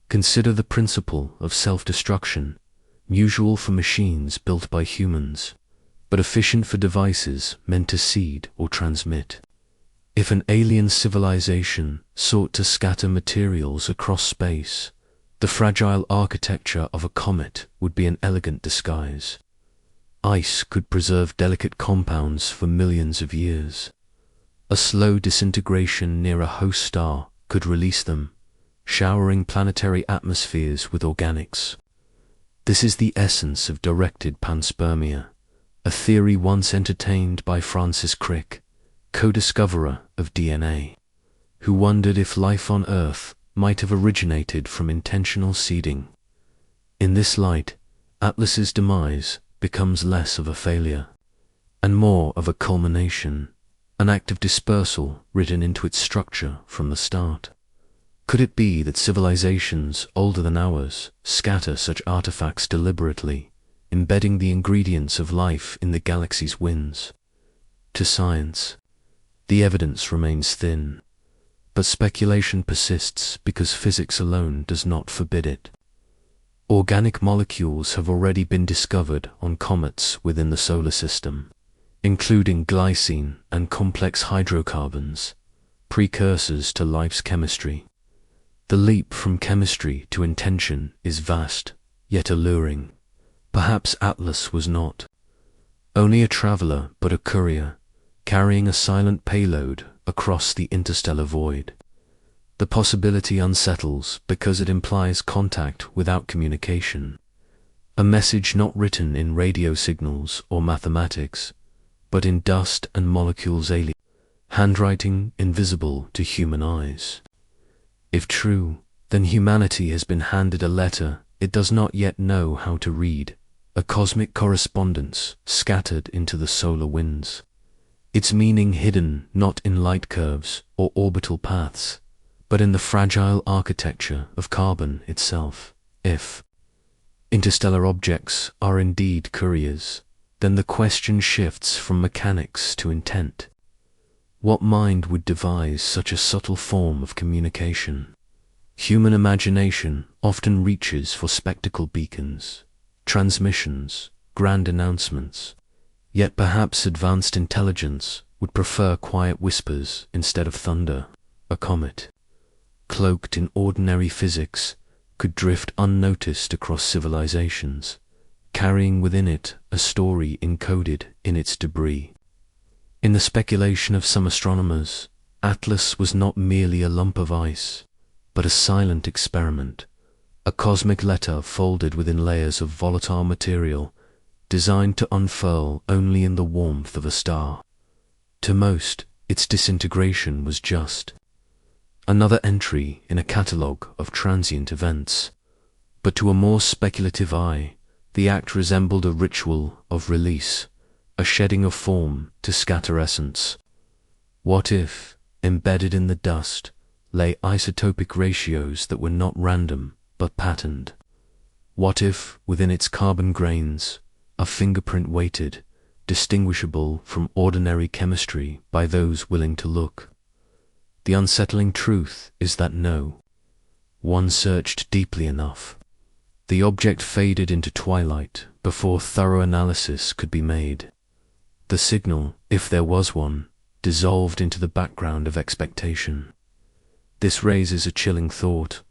Consider the principle of self-destruction, usual for machines built by humans, but efficient for devices meant to seed or transmit. If an alien civilization sought to scatter materials across space, the fragile architecture of a comet would be an elegant disguise. Ice could preserve delicate compounds for millions of years. A slow disintegration near a host star could release them, showering planetary atmospheres with organics. This is the essence of directed panspermia, a theory once entertained by Francis Crick, co-discoverer of DNA, who wondered if life on Earth might have originated from intentional seeding. In this light, Atlas's demise becomes less of a failure, and more of a culmination, an act of dispersal written into its structure from the start. Could it be that civilizations older than ours scatter such artifacts deliberately, embedding the ingredients of life in the galaxy's winds? To science, the evidence remains thin, but speculation persists because physics alone does not forbid it. Organic molecules have already been discovered on comets within the solar system, including glycine and complex hydrocarbons, precursors to life's chemistry. The leap from chemistry to intention is vast, yet alluring. Perhaps Atlas was not only a traveler, but a courier, carrying a silent payload across the interstellar void. The possibility unsettles because it implies contact without communication, a message not written in radio signals or mathematics, but in dust and molecules alien, handwriting invisible to human eyes. If true, then humanity has been handed a letter it does not yet know how to read, a cosmic correspondence scattered into the solar winds, its meaning hidden not in light curves or orbital paths, but in the fragile architecture of carbon itself. If interstellar objects are indeed couriers, then the question shifts from mechanics to intent. What mind would devise such a subtle form of communication? Human imagination often reaches for spectacle beacons, transmissions, grand announcements, yet perhaps advanced intelligence would prefer quiet whispers instead of thunder. A comet, cloaked in ordinary physics, could drift unnoticed across civilizations, carrying within it a story encoded in its debris. In the speculation of some astronomers, Atlas was not merely a lump of ice, but a silent experiment, a cosmic letter folded within layers of volatile material, designed to unfurl only in the warmth of a star. To most, its disintegration was just another entry in a catalogue of transient events, but to a more speculative eye, the act resembled a ritual of release, a shedding of form to scatter essence. What if, embedded in the dust, lay isotopic ratios that were not random but patterned? What if, within its carbon grains, a fingerprint waited, distinguishable from ordinary chemistry by those willing to look? The unsettling truth is that no one searched deeply enough. The object faded into twilight before thorough analysis could be made. The signal, if there was one, dissolved into the background of expectation. This raises a chilling thought.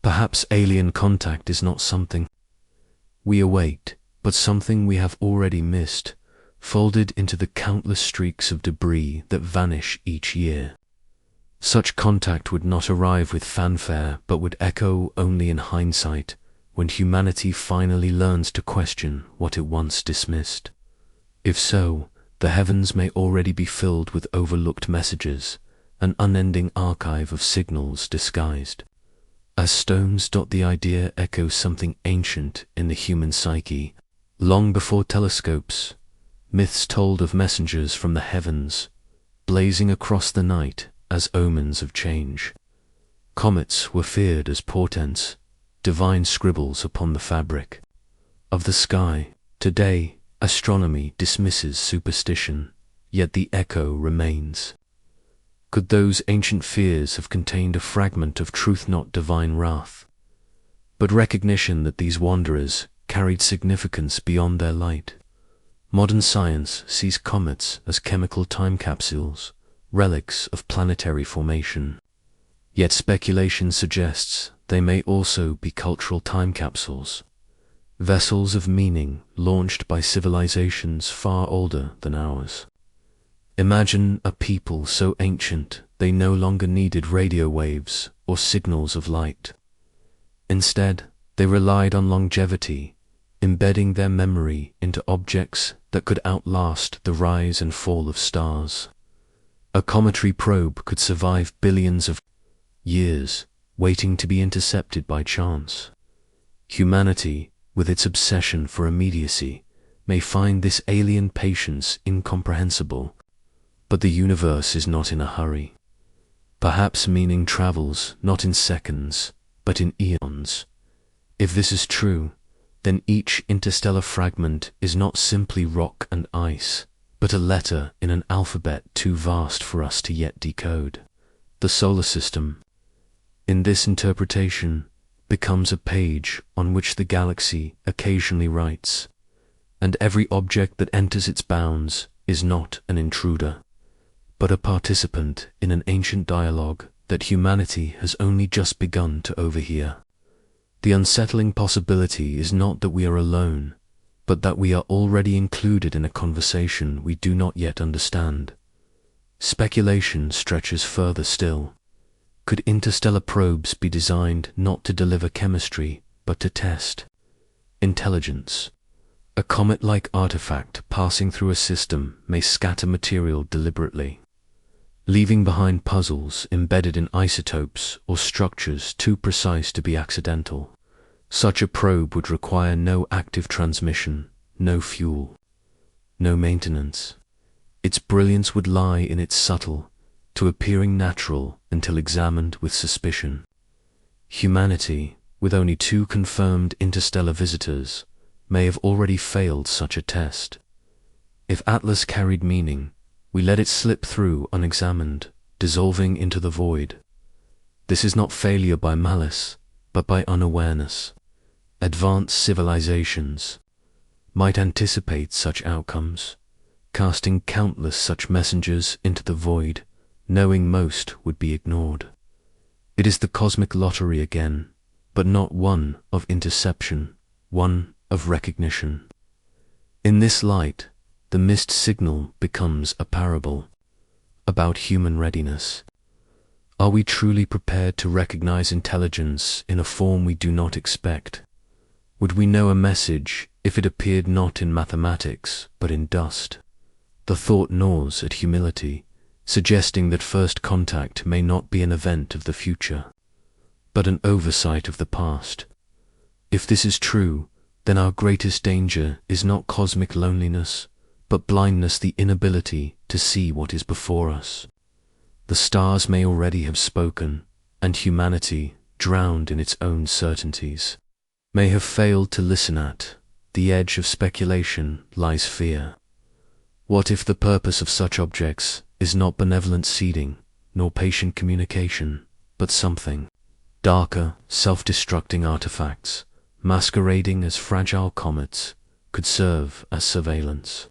Perhaps alien contact is not something we await, but something we have already missed, folded into the countless streaks of debris that vanish each year. Such contact would not arrive with fanfare, but would echo only in hindsight, when humanity finally learns to question what it once dismissed. If so, the heavens may already be filled with overlooked messages, an unending archive of signals disguised. As stones dot, the idea echoes something ancient in the human psyche. Long before telescopes, myths told of messengers from the heavens, blazing across the night as omens of change. Comets were feared as portents, divine scribbles upon the fabric of the sky. Today, astronomy dismisses superstition, yet the echo remains. Could those ancient fears have contained a fragment of truth, not divine wrath, but recognition that these wanderers carried significance beyond their light? Modern science sees comets as chemical time capsules, relics of planetary formation. Yet speculation suggests they may also be cultural time capsules, vessels of meaning launched by civilizations far older than ours. Imagine a people so ancient they no longer needed radio waves or signals of light. Instead, they relied on longevity, embedding their memory into objects that could outlast the rise and fall of stars. A cometary probe could survive billions of years, waiting to be intercepted by chance. Humanity, with its obsession for immediacy, may find this alien patience incomprehensible. But the universe is not in a hurry. Perhaps meaning travels not in seconds, but in eons. If this is true, then each interstellar fragment is not simply rock and ice, but a letter in an alphabet too vast for us to yet decode. The solar system, in this interpretation, becomes a page on which the galaxy occasionally writes, and every object that enters its bounds is not an intruder, but a participant in an ancient dialogue that humanity has only just begun to overhear. The unsettling possibility is not that we are alone, but that we are already included in a conversation we do not yet understand. Speculation stretches further still. Could interstellar probes be designed not to deliver chemistry, but to test intelligence? A comet-like artifact passing through a system may scatter material deliberately, leaving behind puzzles embedded in isotopes or structures too precise to be accidental. Such a probe would require no active transmission, no fuel, no maintenance. Its brilliance would lie in its subtle, to appearing natural until examined with suspicion. Humanity, with only 2 confirmed interstellar visitors, may have already failed such a test. If Atlas carried meaning, we let it slip through unexamined, dissolving into the void. This is not failure by malice, but by unawareness. Advanced civilizations might anticipate such outcomes, casting countless such messengers into the void, knowing most would be ignored. It is the cosmic lottery again, but not one of interception, one of recognition. In this light, the missed signal becomes a parable about human readiness. Are we truly prepared to recognize intelligence in a form we do not expect? Would we know a message if it appeared not in mathematics, but in dust? The thought gnaws at humility, suggesting that first contact may not be an event of the future, but an oversight of the past. If this is true, then our greatest danger is not cosmic loneliness, but blindness, the inability to see what is before us. The stars may already have spoken, and humanity, drowned in its own certainties, may have failed to listen. At the edge of speculation lies fear. What if the purpose of such objects is not benevolent seeding, nor patient communication, but something darker, self-destructing artifacts, masquerading as fragile comets, could serve as surveillance,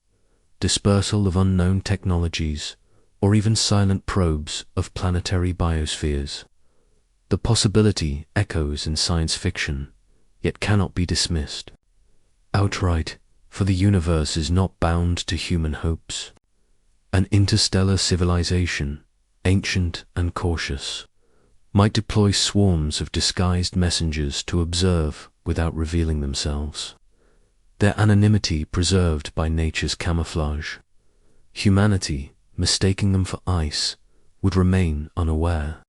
dispersal of unknown technologies, or even silent probes of planetary biospheres? The possibility echoes in science fiction, yet cannot be dismissed outright, for the universe is not bound to human hopes. An interstellar civilization, ancient and cautious, might deploy swarms of disguised messengers to observe without revealing themselves, their anonymity preserved by nature's camouflage. Humanity, mistaking them for ice, would remain unaware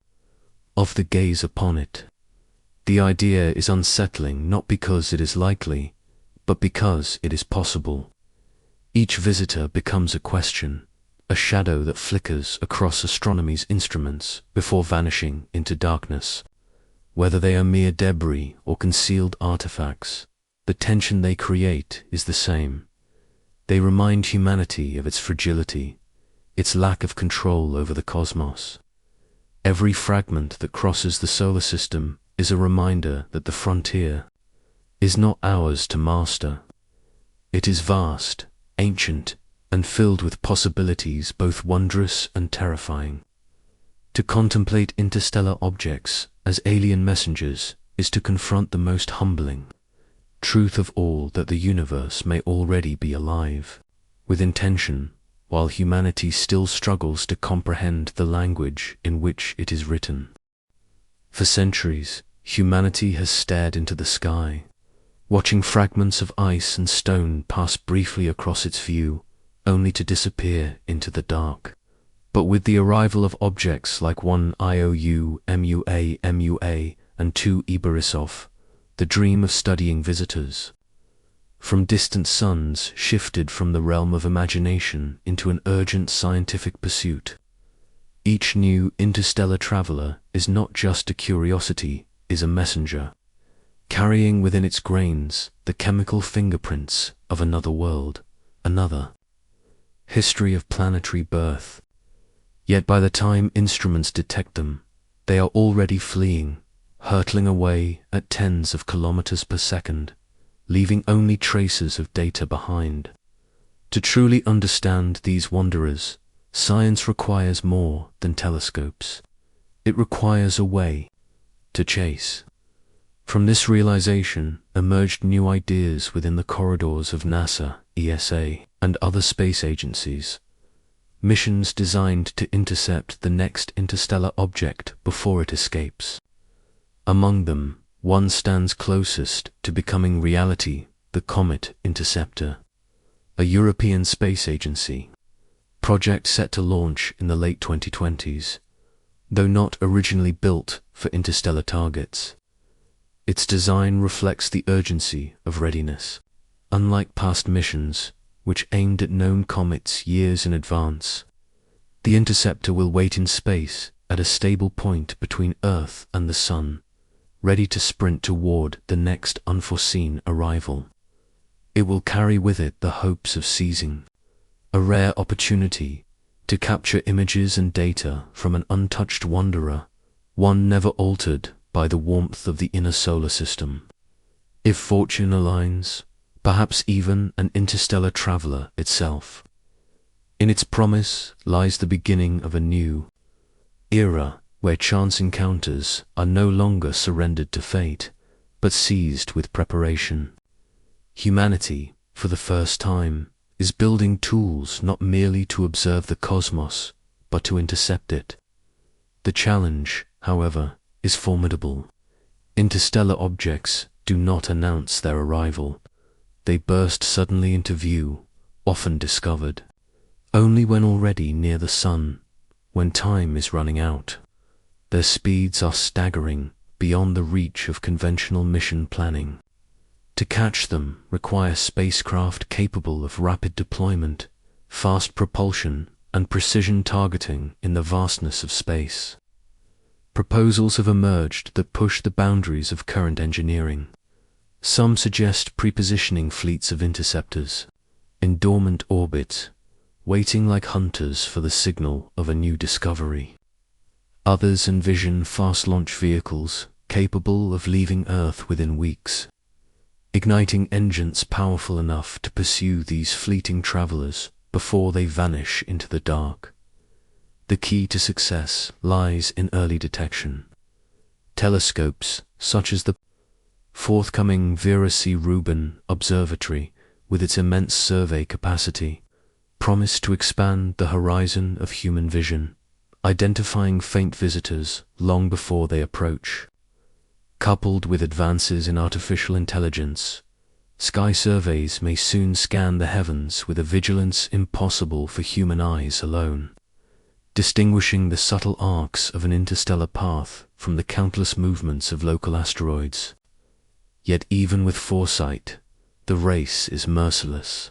of the gaze upon it. The idea is unsettling not because it is likely, but because it is possible. Each visitor becomes a question, a shadow that flickers across astronomy's instruments before vanishing into darkness. Whether they are mere debris or concealed artifacts, the tension they create is the same. They remind humanity of its fragility, its lack of control over the cosmos. Every fragment that crosses the solar system is a reminder that the frontier is not ours to master. It is vast, ancient, and filled with possibilities both wondrous and terrifying. To contemplate interstellar objects as alien messengers is to confront the most humbling truth of all, that the universe may already be alive, with intention, while humanity still struggles to comprehend the language in which it is written. For centuries, humanity has stared into the sky, watching fragments of ice and stone pass briefly across its view, only to disappear into the dark. But with the arrival of objects like 1 IOU MUA and 2 Iberisov, the dream of studying visitors from distant suns shifted from the realm of imagination into an urgent scientific pursuit. Each new interstellar traveler is not just a curiosity, is a messenger, carrying within its grains the chemical fingerprints of another world, another history of planetary birth. Yet by the time instruments detect them, they are already fleeing, hurtling away at tens of kilometers per second, leaving only traces of data behind. To truly understand these wanderers, science requires more than telescopes. It requires a way to chase. From this realization emerged new ideas within the corridors of NASA, ESA, and other space agencies. Missions designed to intercept the next interstellar object before it escapes. Among them, one stands closest to becoming reality, the Comet Interceptor, a European space agency project set to launch in the late 2020s, though not originally built for interstellar targets. Its design reflects the urgency of readiness. Unlike past missions, which aimed at known comets years in advance, the interceptor will wait in space at a stable point between Earth and the Sun, ready to sprint toward the next unforeseen arrival. It will carry with it the hopes of seizing a rare opportunity to capture images and data from an untouched wanderer, one never altered by the warmth of the inner solar system. If fortune aligns, perhaps even an interstellar traveler itself. In its promise lies the beginning of a new era where chance encounters are no longer surrendered to fate, but seized with preparation. Humanity, for the first time, is building tools not merely to observe the cosmos, but to intercept it. The challenge, however, is formidable. Interstellar objects do not announce their arrival. They burst suddenly into view, often discovered only when already near the Sun, when time is running out. Their speeds are staggering, beyond the reach of conventional mission planning. To catch them requires spacecraft capable of rapid deployment, fast propulsion, and precision targeting in the vastness of space. Proposals have emerged that push the boundaries of current engineering. Some suggest prepositioning fleets of interceptors in dormant orbit, waiting like hunters for the signal of a new discovery. Others envision fast launch vehicles capable of leaving Earth within weeks, igniting engines powerful enough to pursue these fleeting travelers before they vanish into the dark. The key to success lies in early detection. Telescopes such as the forthcoming Vera C. Rubin Observatory, with its immense survey capacity, promise to expand the horizon of human vision, identifying faint visitors long before they approach. Coupled with advances in artificial intelligence, sky surveys may soon scan the heavens with a vigilance impossible for human eyes alone, distinguishing the subtle arcs of an interstellar path from the countless movements of local asteroids. Yet even with foresight, the race is merciless.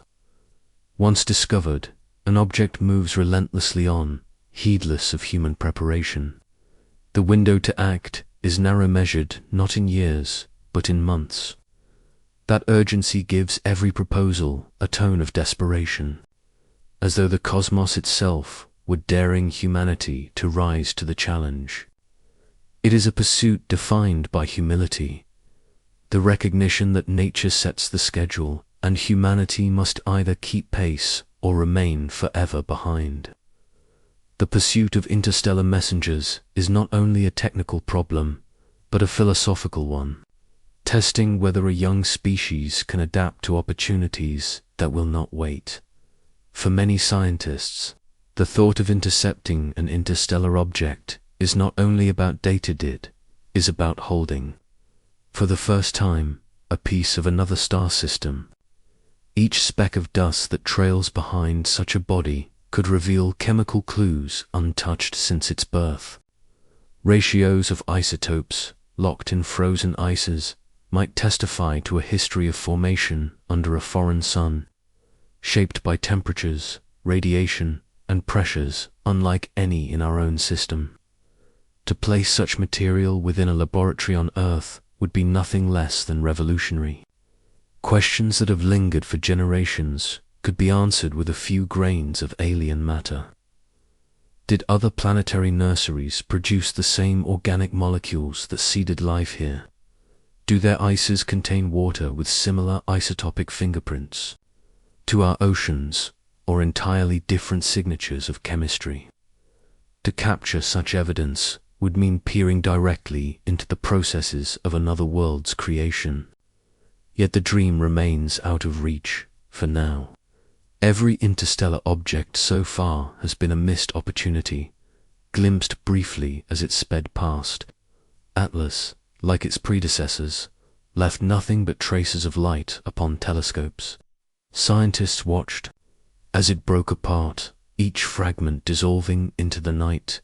Once discovered, an object moves relentlessly on, heedless of human preparation. The window to act is narrow, measured not in years, but in months. That urgency gives every proposal a tone of desperation, as though the cosmos itself were daring humanity to rise to the challenge. It is a pursuit defined by humility, the recognition that nature sets the schedule and humanity must either keep pace or remain forever behind. The pursuit of interstellar messengers is not only a technical problem, but a philosophical one, testing whether a young species can adapt to opportunities that will not wait. For many scientists, the thought of intercepting an interstellar object is not only about data, it is about holding, for the first time, a piece of another star system. Each speck of dust that trails behind such a body could reveal chemical clues untouched since its birth. Ratios of isotopes locked in frozen ices might testify to a history of formation under a foreign sun, shaped by temperatures, radiation, and pressures unlike any in our own system. To place such material within a laboratory on Earth would be nothing less than revolutionary. Questions that have lingered for generations could be answered with a few grains of alien matter. Did other planetary nurseries produce the same organic molecules that seeded life here? Do their ices contain water with similar isotopic fingerprints to our oceans, or entirely different signatures of chemistry? To capture such evidence would mean peering directly into the processes of another world's creation. Yet the dream remains out of reach for now. Every interstellar object so far has been a missed opportunity, glimpsed briefly as it sped past. Atlas, like its predecessors, left nothing but traces of light upon telescopes. Scientists watched as it broke apart, each fragment dissolving into the night,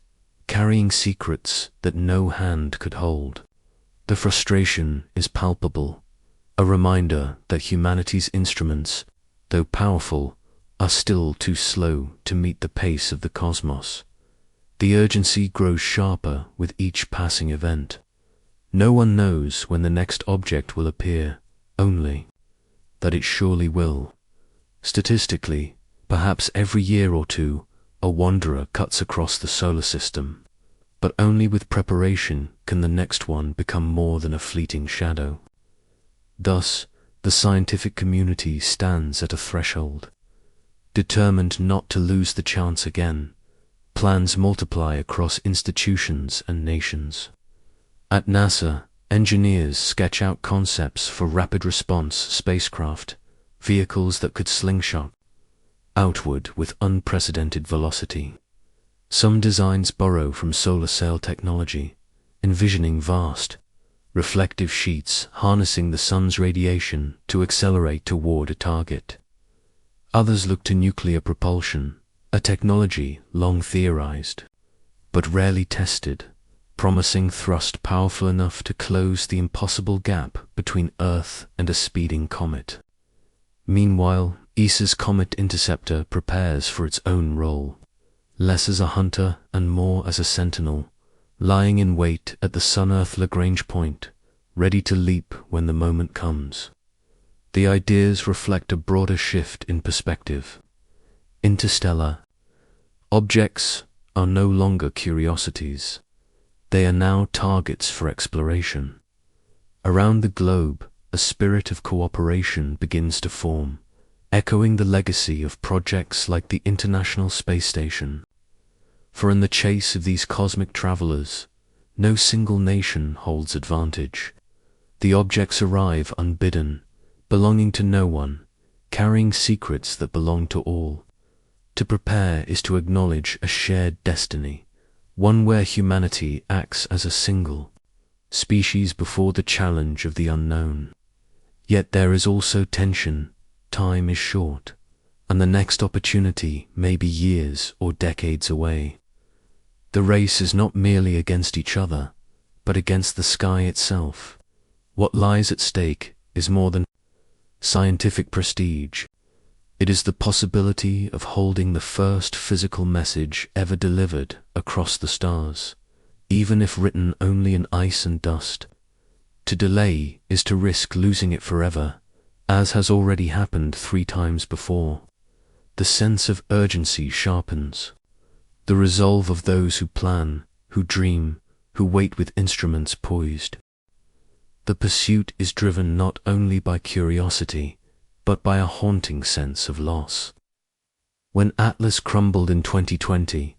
carrying secrets that no hand could hold. The frustration is palpable, a reminder that humanity's instruments, though powerful, are still too slow to meet the pace of the cosmos. The urgency grows sharper with each passing event. No one knows when the next object will appear, only that it surely will. Statistically, perhaps every year or two, a wanderer cuts across the solar system, but only with preparation can the next one become more than a fleeting shadow. Thus, the scientific community stands at a threshold. Determined not to lose the chance again, plans multiply across institutions and nations. At NASA, engineers sketch out concepts for rapid response spacecraft, vehicles that could slingshot outward with unprecedented velocity. Some designs borrow from solar sail technology, envisioning vast, reflective sheets harnessing the sun's radiation to accelerate toward a target. Others look to nuclear propulsion, a technology long theorized, but rarely tested, promising thrust powerful enough to close the impossible gap between Earth and a speeding comet. Meanwhile, ESA's Comet Interceptor prepares for its own role, less as a hunter and more as a sentinel, lying in wait at the Sun-Earth Lagrange point, ready to leap when the moment comes. The ideas reflect a broader shift in perspective. Interstellar objects are no longer curiosities. They are now targets for exploration. Around the globe, a spirit of cooperation begins to form, echoing the legacy of projects like the International Space Station. For in the chase of these cosmic travelers, no single nation holds advantage. The objects arrive unbidden, belonging to no one, carrying secrets that belong to all. To prepare is to acknowledge a shared destiny, one where humanity acts as a single species before the challenge of the unknown. Yet there is also tension. Time is short, and the next opportunity may be years or decades away. The race is not merely against each other, but against the sky itself. What lies at stake is more than scientific prestige. It is the possibility of holding the first physical message ever delivered across the stars, even if written only in ice and dust. To delay is to risk losing it forever, as has already happened 3 times before. The sense of urgency sharpens. The resolve of those who plan, who dream, who wait with instruments poised. The pursuit is driven not only by curiosity, but by a haunting sense of loss. When Atlas crumbled in 2020,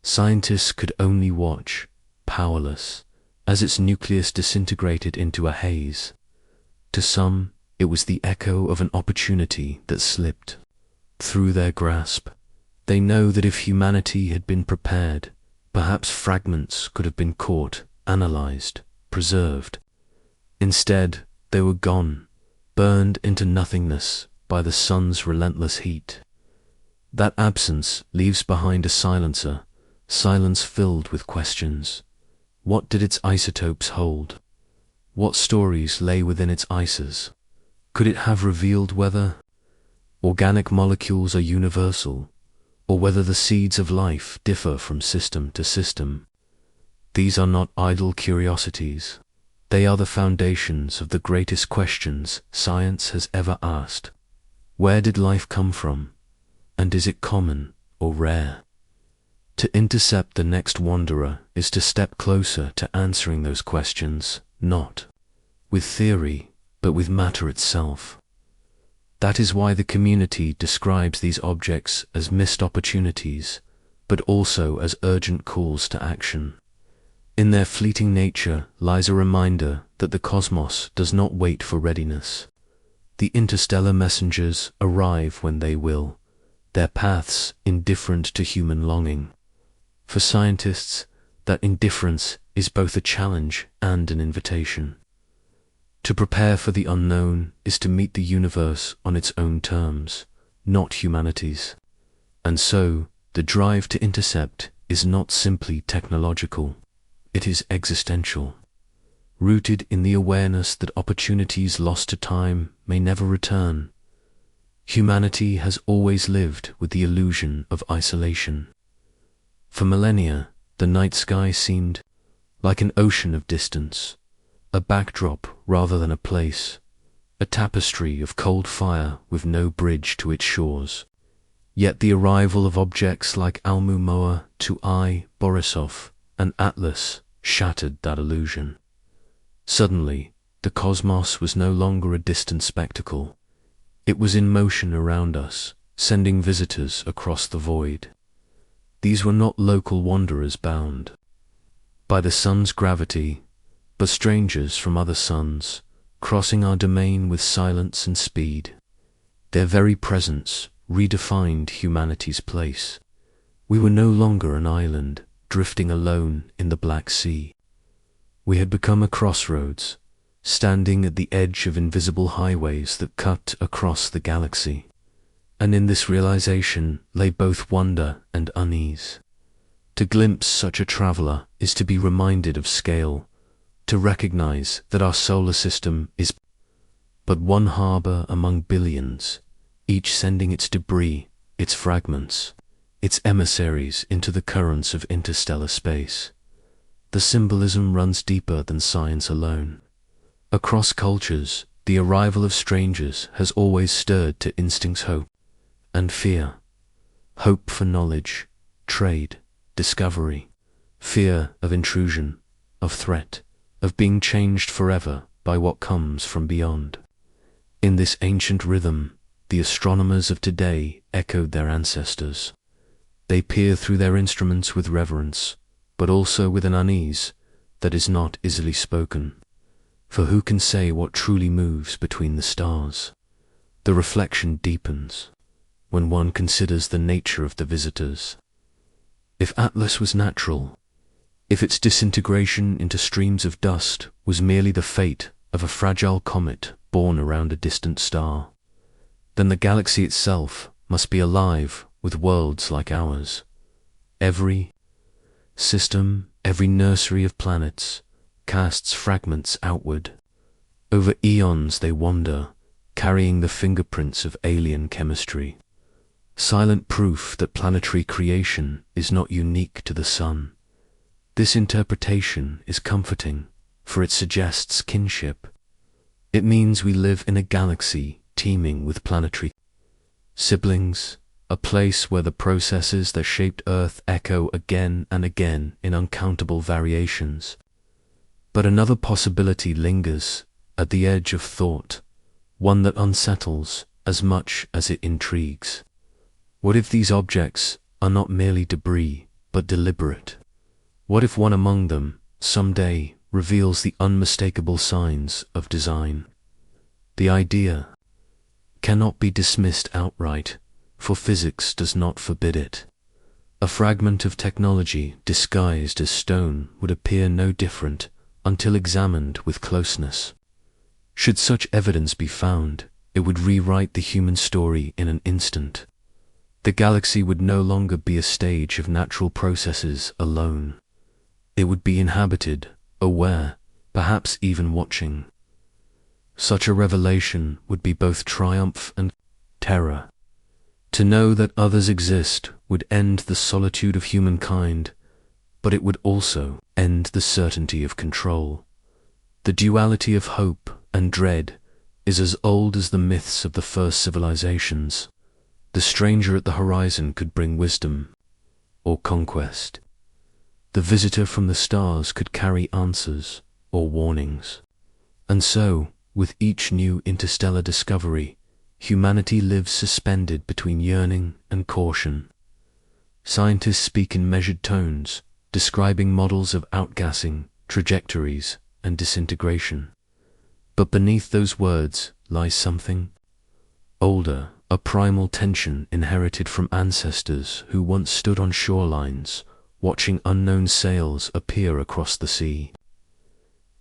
scientists could only watch, powerless, as its nucleus disintegrated into a haze. To some, it was the echo of an opportunity that slipped through their grasp. They know that if humanity had been prepared, perhaps fragments could have been caught, analyzed, preserved. Instead, they were gone, burned into nothingness by the sun's relentless heat. That absence leaves behind a silencer, silence filled with questions. What did its isotopes hold? What stories lay within its ices? Could it have revealed whether organic molecules are universal, or whether the seeds of life differ from system to system? These are not idle curiosities. They are the foundations of the greatest questions science has ever asked. Where did life come from? And is it common or rare? To intercept the next wanderer is to step closer to answering those questions, not with theory, but with matter itself. That is why the community describes these objects as missed opportunities, but also as urgent calls to action. In their fleeting nature lies a reminder that the cosmos does not wait for readiness. The interstellar messengers arrive when they will, their paths indifferent to human longing. For scientists, that indifference is both a challenge and an invitation. To prepare for the unknown is to meet the universe on its own terms, not humanity's. And so, the drive to intercept is not simply technological, it is existential, rooted in the awareness that opportunities lost to time may never return. Humanity has always lived with the illusion of isolation. For millennia, the night sky seemed like an ocean of distance, a backdrop rather than a place, a tapestry of cold fire with no bridge to its shores. Yet the arrival of objects like Almu-Moa to I, Borisov, and Atlas shattered that illusion. Suddenly, the cosmos was no longer a distant spectacle. It was in motion around us, sending visitors across the void. These were not local wanderers bound by the sun's gravity, but strangers from other suns, crossing our domain with silence and speed. Their very presence redefined humanity's place. We were no longer an island, drifting alone in the Black Sea. We had become a crossroads, standing at the edge of invisible highways that cut across the galaxy. And in this realization lay both wonder and unease. To glimpse such a traveler is to be reminded of scale, to recognize that our solar system is but one harbor among billions, each sending its debris, its fragments, its emissaries into the currents of interstellar space. The symbolism runs deeper than science alone. Across cultures, the arrival of strangers has always stirred to instincts hope and fear. Hope for knowledge, trade, discovery, fear of intrusion, of threat, of being changed forever by what comes from beyond. In this ancient rhythm, the astronomers of today echoed their ancestors. They peer through their instruments with reverence, but also with an unease that is not easily spoken. For who can say what truly moves between the stars? The reflection deepens when one considers the nature of the visitors. If Atlas was natural, If its disintegration into streams of dust was merely the fate of a fragile comet born around a distant star, then the galaxy itself must be alive with worlds like ours. Every system, every nursery of planets, casts fragments outward. Over eons they wander, carrying the fingerprints of alien chemistry. Silent proof that planetary creation is not unique to the Sun. This interpretation is comforting, for it suggests kinship. It means we live in a galaxy teeming with planetary siblings, a place where the processes that shaped Earth echo again and again in uncountable variations. But another possibility lingers at the edge of thought, one that unsettles as much as it intrigues. What if these objects are not merely debris, but deliberate? What if one among them, someday, reveals the unmistakable signs of design? The idea cannot be dismissed outright, for physics does not forbid it. A fragment of technology disguised as stone would appear no different until examined with closeness. Should such evidence be found, it would rewrite the human story in an instant. The galaxy would no longer be a stage of natural processes alone. It would be inhabited, aware, perhaps even watching. Such a revelation would be both triumph and terror. To know that others exist would end the solitude of humankind, but it would also end the certainty of control. The duality of hope and dread is as old as the myths of the first civilizations. The stranger at the horizon could bring wisdom or conquest. The visitor from the stars could carry answers or warnings. And so, with each new interstellar discovery, humanity lives suspended between yearning and caution. Scientists speak in measured tones, describing models of outgassing, trajectories, and disintegration. But beneath those words lies something older, a primal tension inherited from ancestors who once stood on shorelines, watching unknown sails appear across the sea.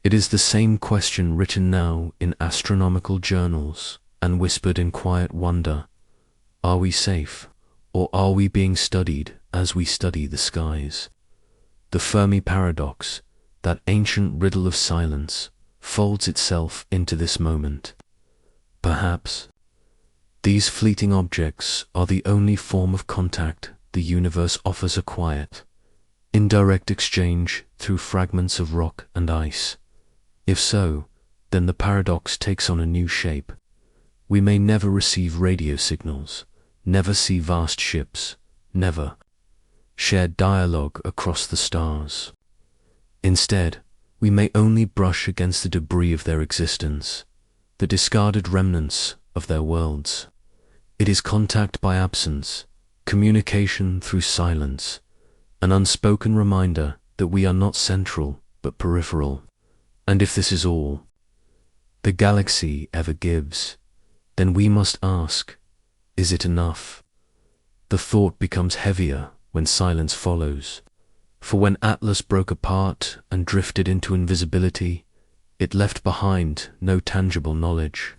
It is the same question written now in astronomical journals and whispered in quiet wonder. Are we safe, or are we being studied as we study the skies? The Fermi paradox, that ancient riddle of silence, folds itself into this moment. Perhaps these fleeting objects are the only form of contact the universe offers, a quiet, indirect exchange through fragments of rock and ice. If so, then the paradox takes on a new shape. We may never receive radio signals, never see vast ships, never share dialogue across the stars. Instead, we may only brush against the debris of their existence, the discarded remnants of their worlds. It is contact by absence, communication through silence, an unspoken reminder that we are not central but peripheral. And if this is all the galaxy ever gives, then we must ask, is it enough? The thought becomes heavier when silence follows, for when Atlas broke apart and drifted into invisibility, it left behind no tangible knowledge.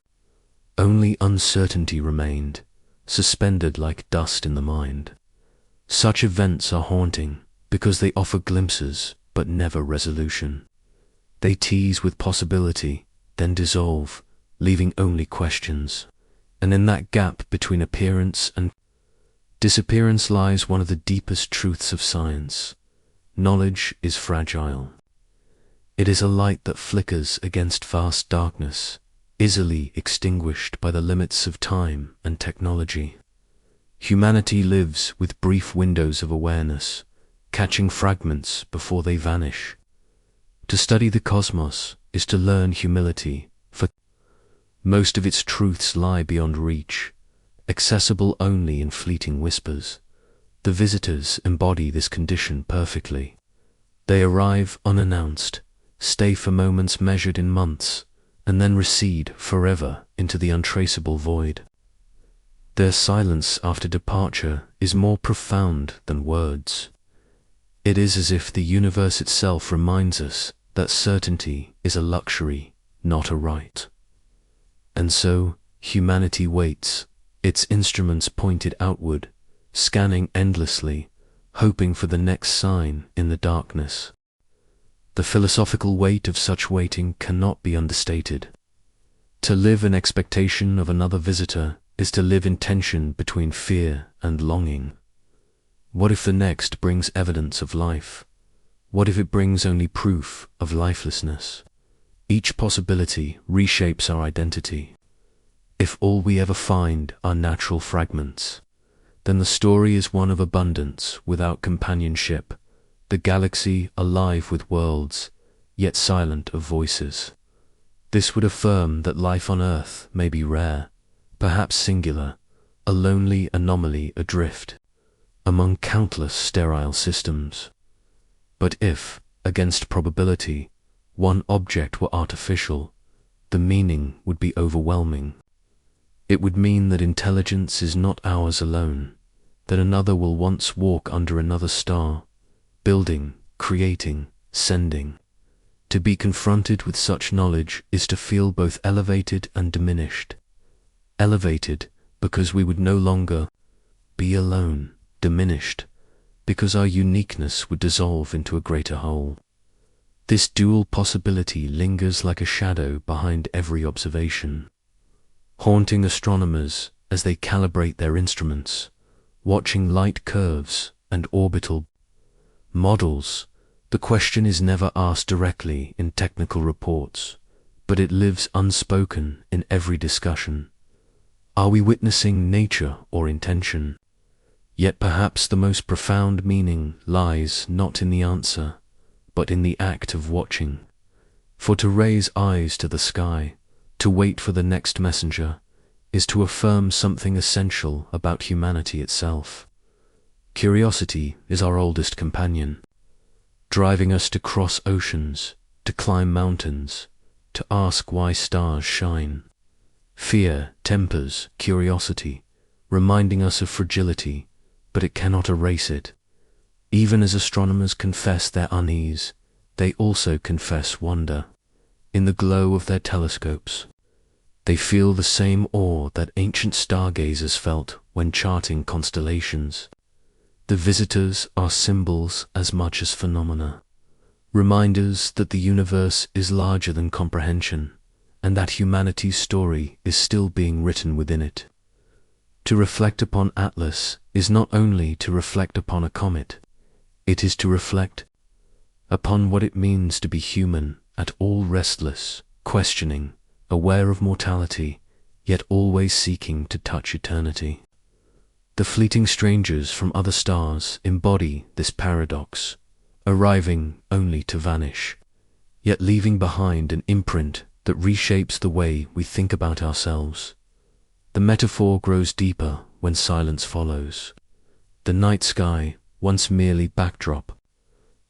Only uncertainty remained, suspended like dust in the mind. Such events are haunting because they offer glimpses but never resolution. They tease with possibility, then dissolve, leaving only questions. And in that gap between appearance and disappearance lies one of the deepest truths of science. Knowledge is fragile. It is a light that flickers against vast darkness, easily extinguished by the limits of time and technology. Humanity lives with brief windows of awareness, catching fragments before they vanish. To study the cosmos is to learn humility, for most of its truths lie beyond reach, accessible only in fleeting whispers. The visitors embody this condition perfectly. They arrive unannounced, stay for moments measured in months, and then recede forever into the untraceable void. Their silence after departure is more profound than words. It is as if the universe itself reminds us that certainty is a luxury, not a right. And so, humanity waits, its instruments pointed outward, scanning endlessly, hoping for the next sign in the darkness. The philosophical weight of such waiting cannot be understated. To live in expectation of another visitor is to live in tension between fear and longing. What if the next brings evidence of life? What if it brings only proof of lifelessness? Each possibility reshapes our identity. If all we ever find are natural fragments, then the story is one of abundance without companionship, the galaxy alive with worlds, yet silent of voices. This would affirm that life on Earth may be rare, perhaps singular, a lonely anomaly adrift among countless sterile systems. But if, against probability, one object were artificial, the meaning would be overwhelming. It would mean that intelligence is not ours alone, that another will once walk under another star, building, creating, sending. To be confronted with such knowledge is to feel both elevated and diminished. Elevated because we would no longer be alone, diminished because our uniqueness would dissolve into a greater whole. This dual possibility lingers like a shadow behind every observation, haunting astronomers as they calibrate their instruments, watching light curves and orbital models. The question is never asked directly in technical reports, but it lives unspoken in every discussion. Are we witnessing nature or intention? Yet perhaps the most profound meaning lies not in the answer, but in the act of watching. For to raise eyes to the sky, to wait for the next messenger, is to affirm something essential about humanity itself. Curiosity is our oldest companion, driving us to cross oceans, to climb mountains, to ask why stars shine. Fear tempers curiosity, reminding us of fragility, but it cannot erase it. Even as astronomers confess their unease, they also confess wonder. In the glow of their telescopes, they feel the same awe that ancient stargazers felt when charting constellations. The visitors are symbols as much as phenomena, reminders that the universe is larger than comprehension, and that humanity's story is still being written within it. To reflect upon Atlas is not only to reflect upon a comet, it is to reflect upon what it means to be human, at all restless, questioning, aware of mortality, yet always seeking to touch eternity. The fleeting strangers from other stars embody this paradox, arriving only to vanish, yet leaving behind an imprint that reshapes the way we think about ourselves. The metaphor grows deeper when silence follows. The night sky, once merely backdrop,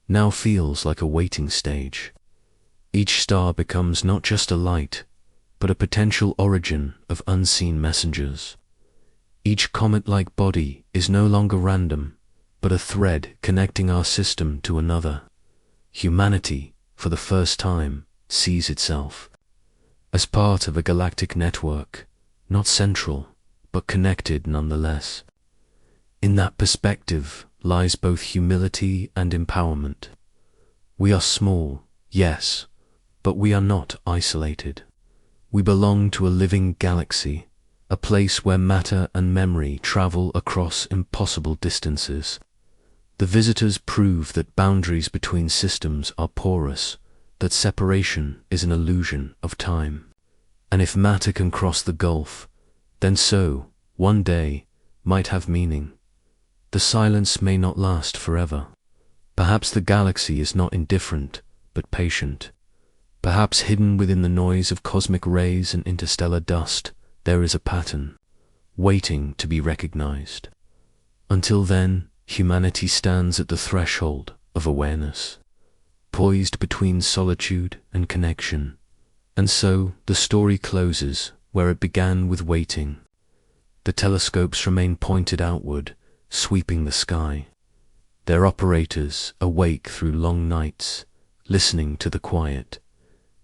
now feels like a waiting stage. Each star becomes not just a light, but a potential origin of unseen messengers. Each comet-like body is no longer random, but a thread connecting our system to another. Humanity, for the first time, sees itself as part of a galactic network, not central, but connected nonetheless. In that perspective lies both humility and empowerment. We are small, yes, but we are not isolated. We belong to a living galaxy, a place where matter and memory travel across impossible distances. The visitors prove that boundaries between systems are porous, that separation is an illusion of time. And if matter can cross the gulf, then so, one day, might have meaning. The silence may not last forever. Perhaps the galaxy is not indifferent, but patient. Perhaps hidden within the noise of cosmic rays and interstellar dust, there is a pattern, waiting to be recognized. Until then, humanity stands at the threshold of awareness, poised between solitude and connection. And so, the story closes where it began with waiting. The telescopes remain pointed outward, sweeping the sky. their operators awake through long nights, listening to the quiet.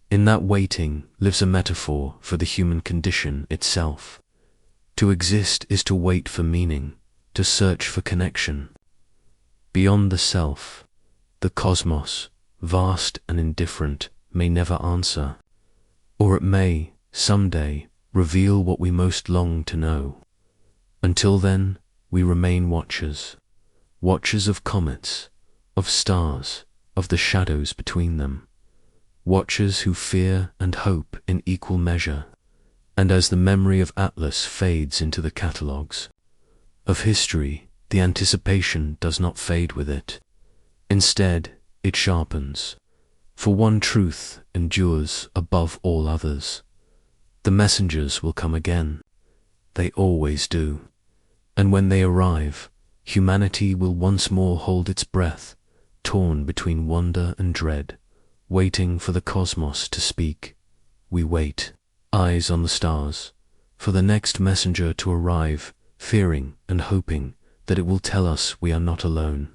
In that waiting lives a metaphor for the human condition itself. To exist is to wait for meaning, to search for connection. Beyond the self, the cosmos, vast and indifferent, may never answer, or it may, someday, reveal what we most long to know. Until then, we remain watchers, watchers of comets, of stars, of the shadows between them, watchers who fear and hope in equal measure. And as the memory of Atlas fades into the catalogues of history, the anticipation does not fade with it. Instead, it sharpens, for one truth endures above all others. The messengers will come again. They always do. And when they arrive, humanity will once more hold its breath, torn between wonder and dread, waiting for the cosmos to speak. We wait, eyes on the stars, for the next messenger to arrive, fearing and hoping that it will tell us we are not alone.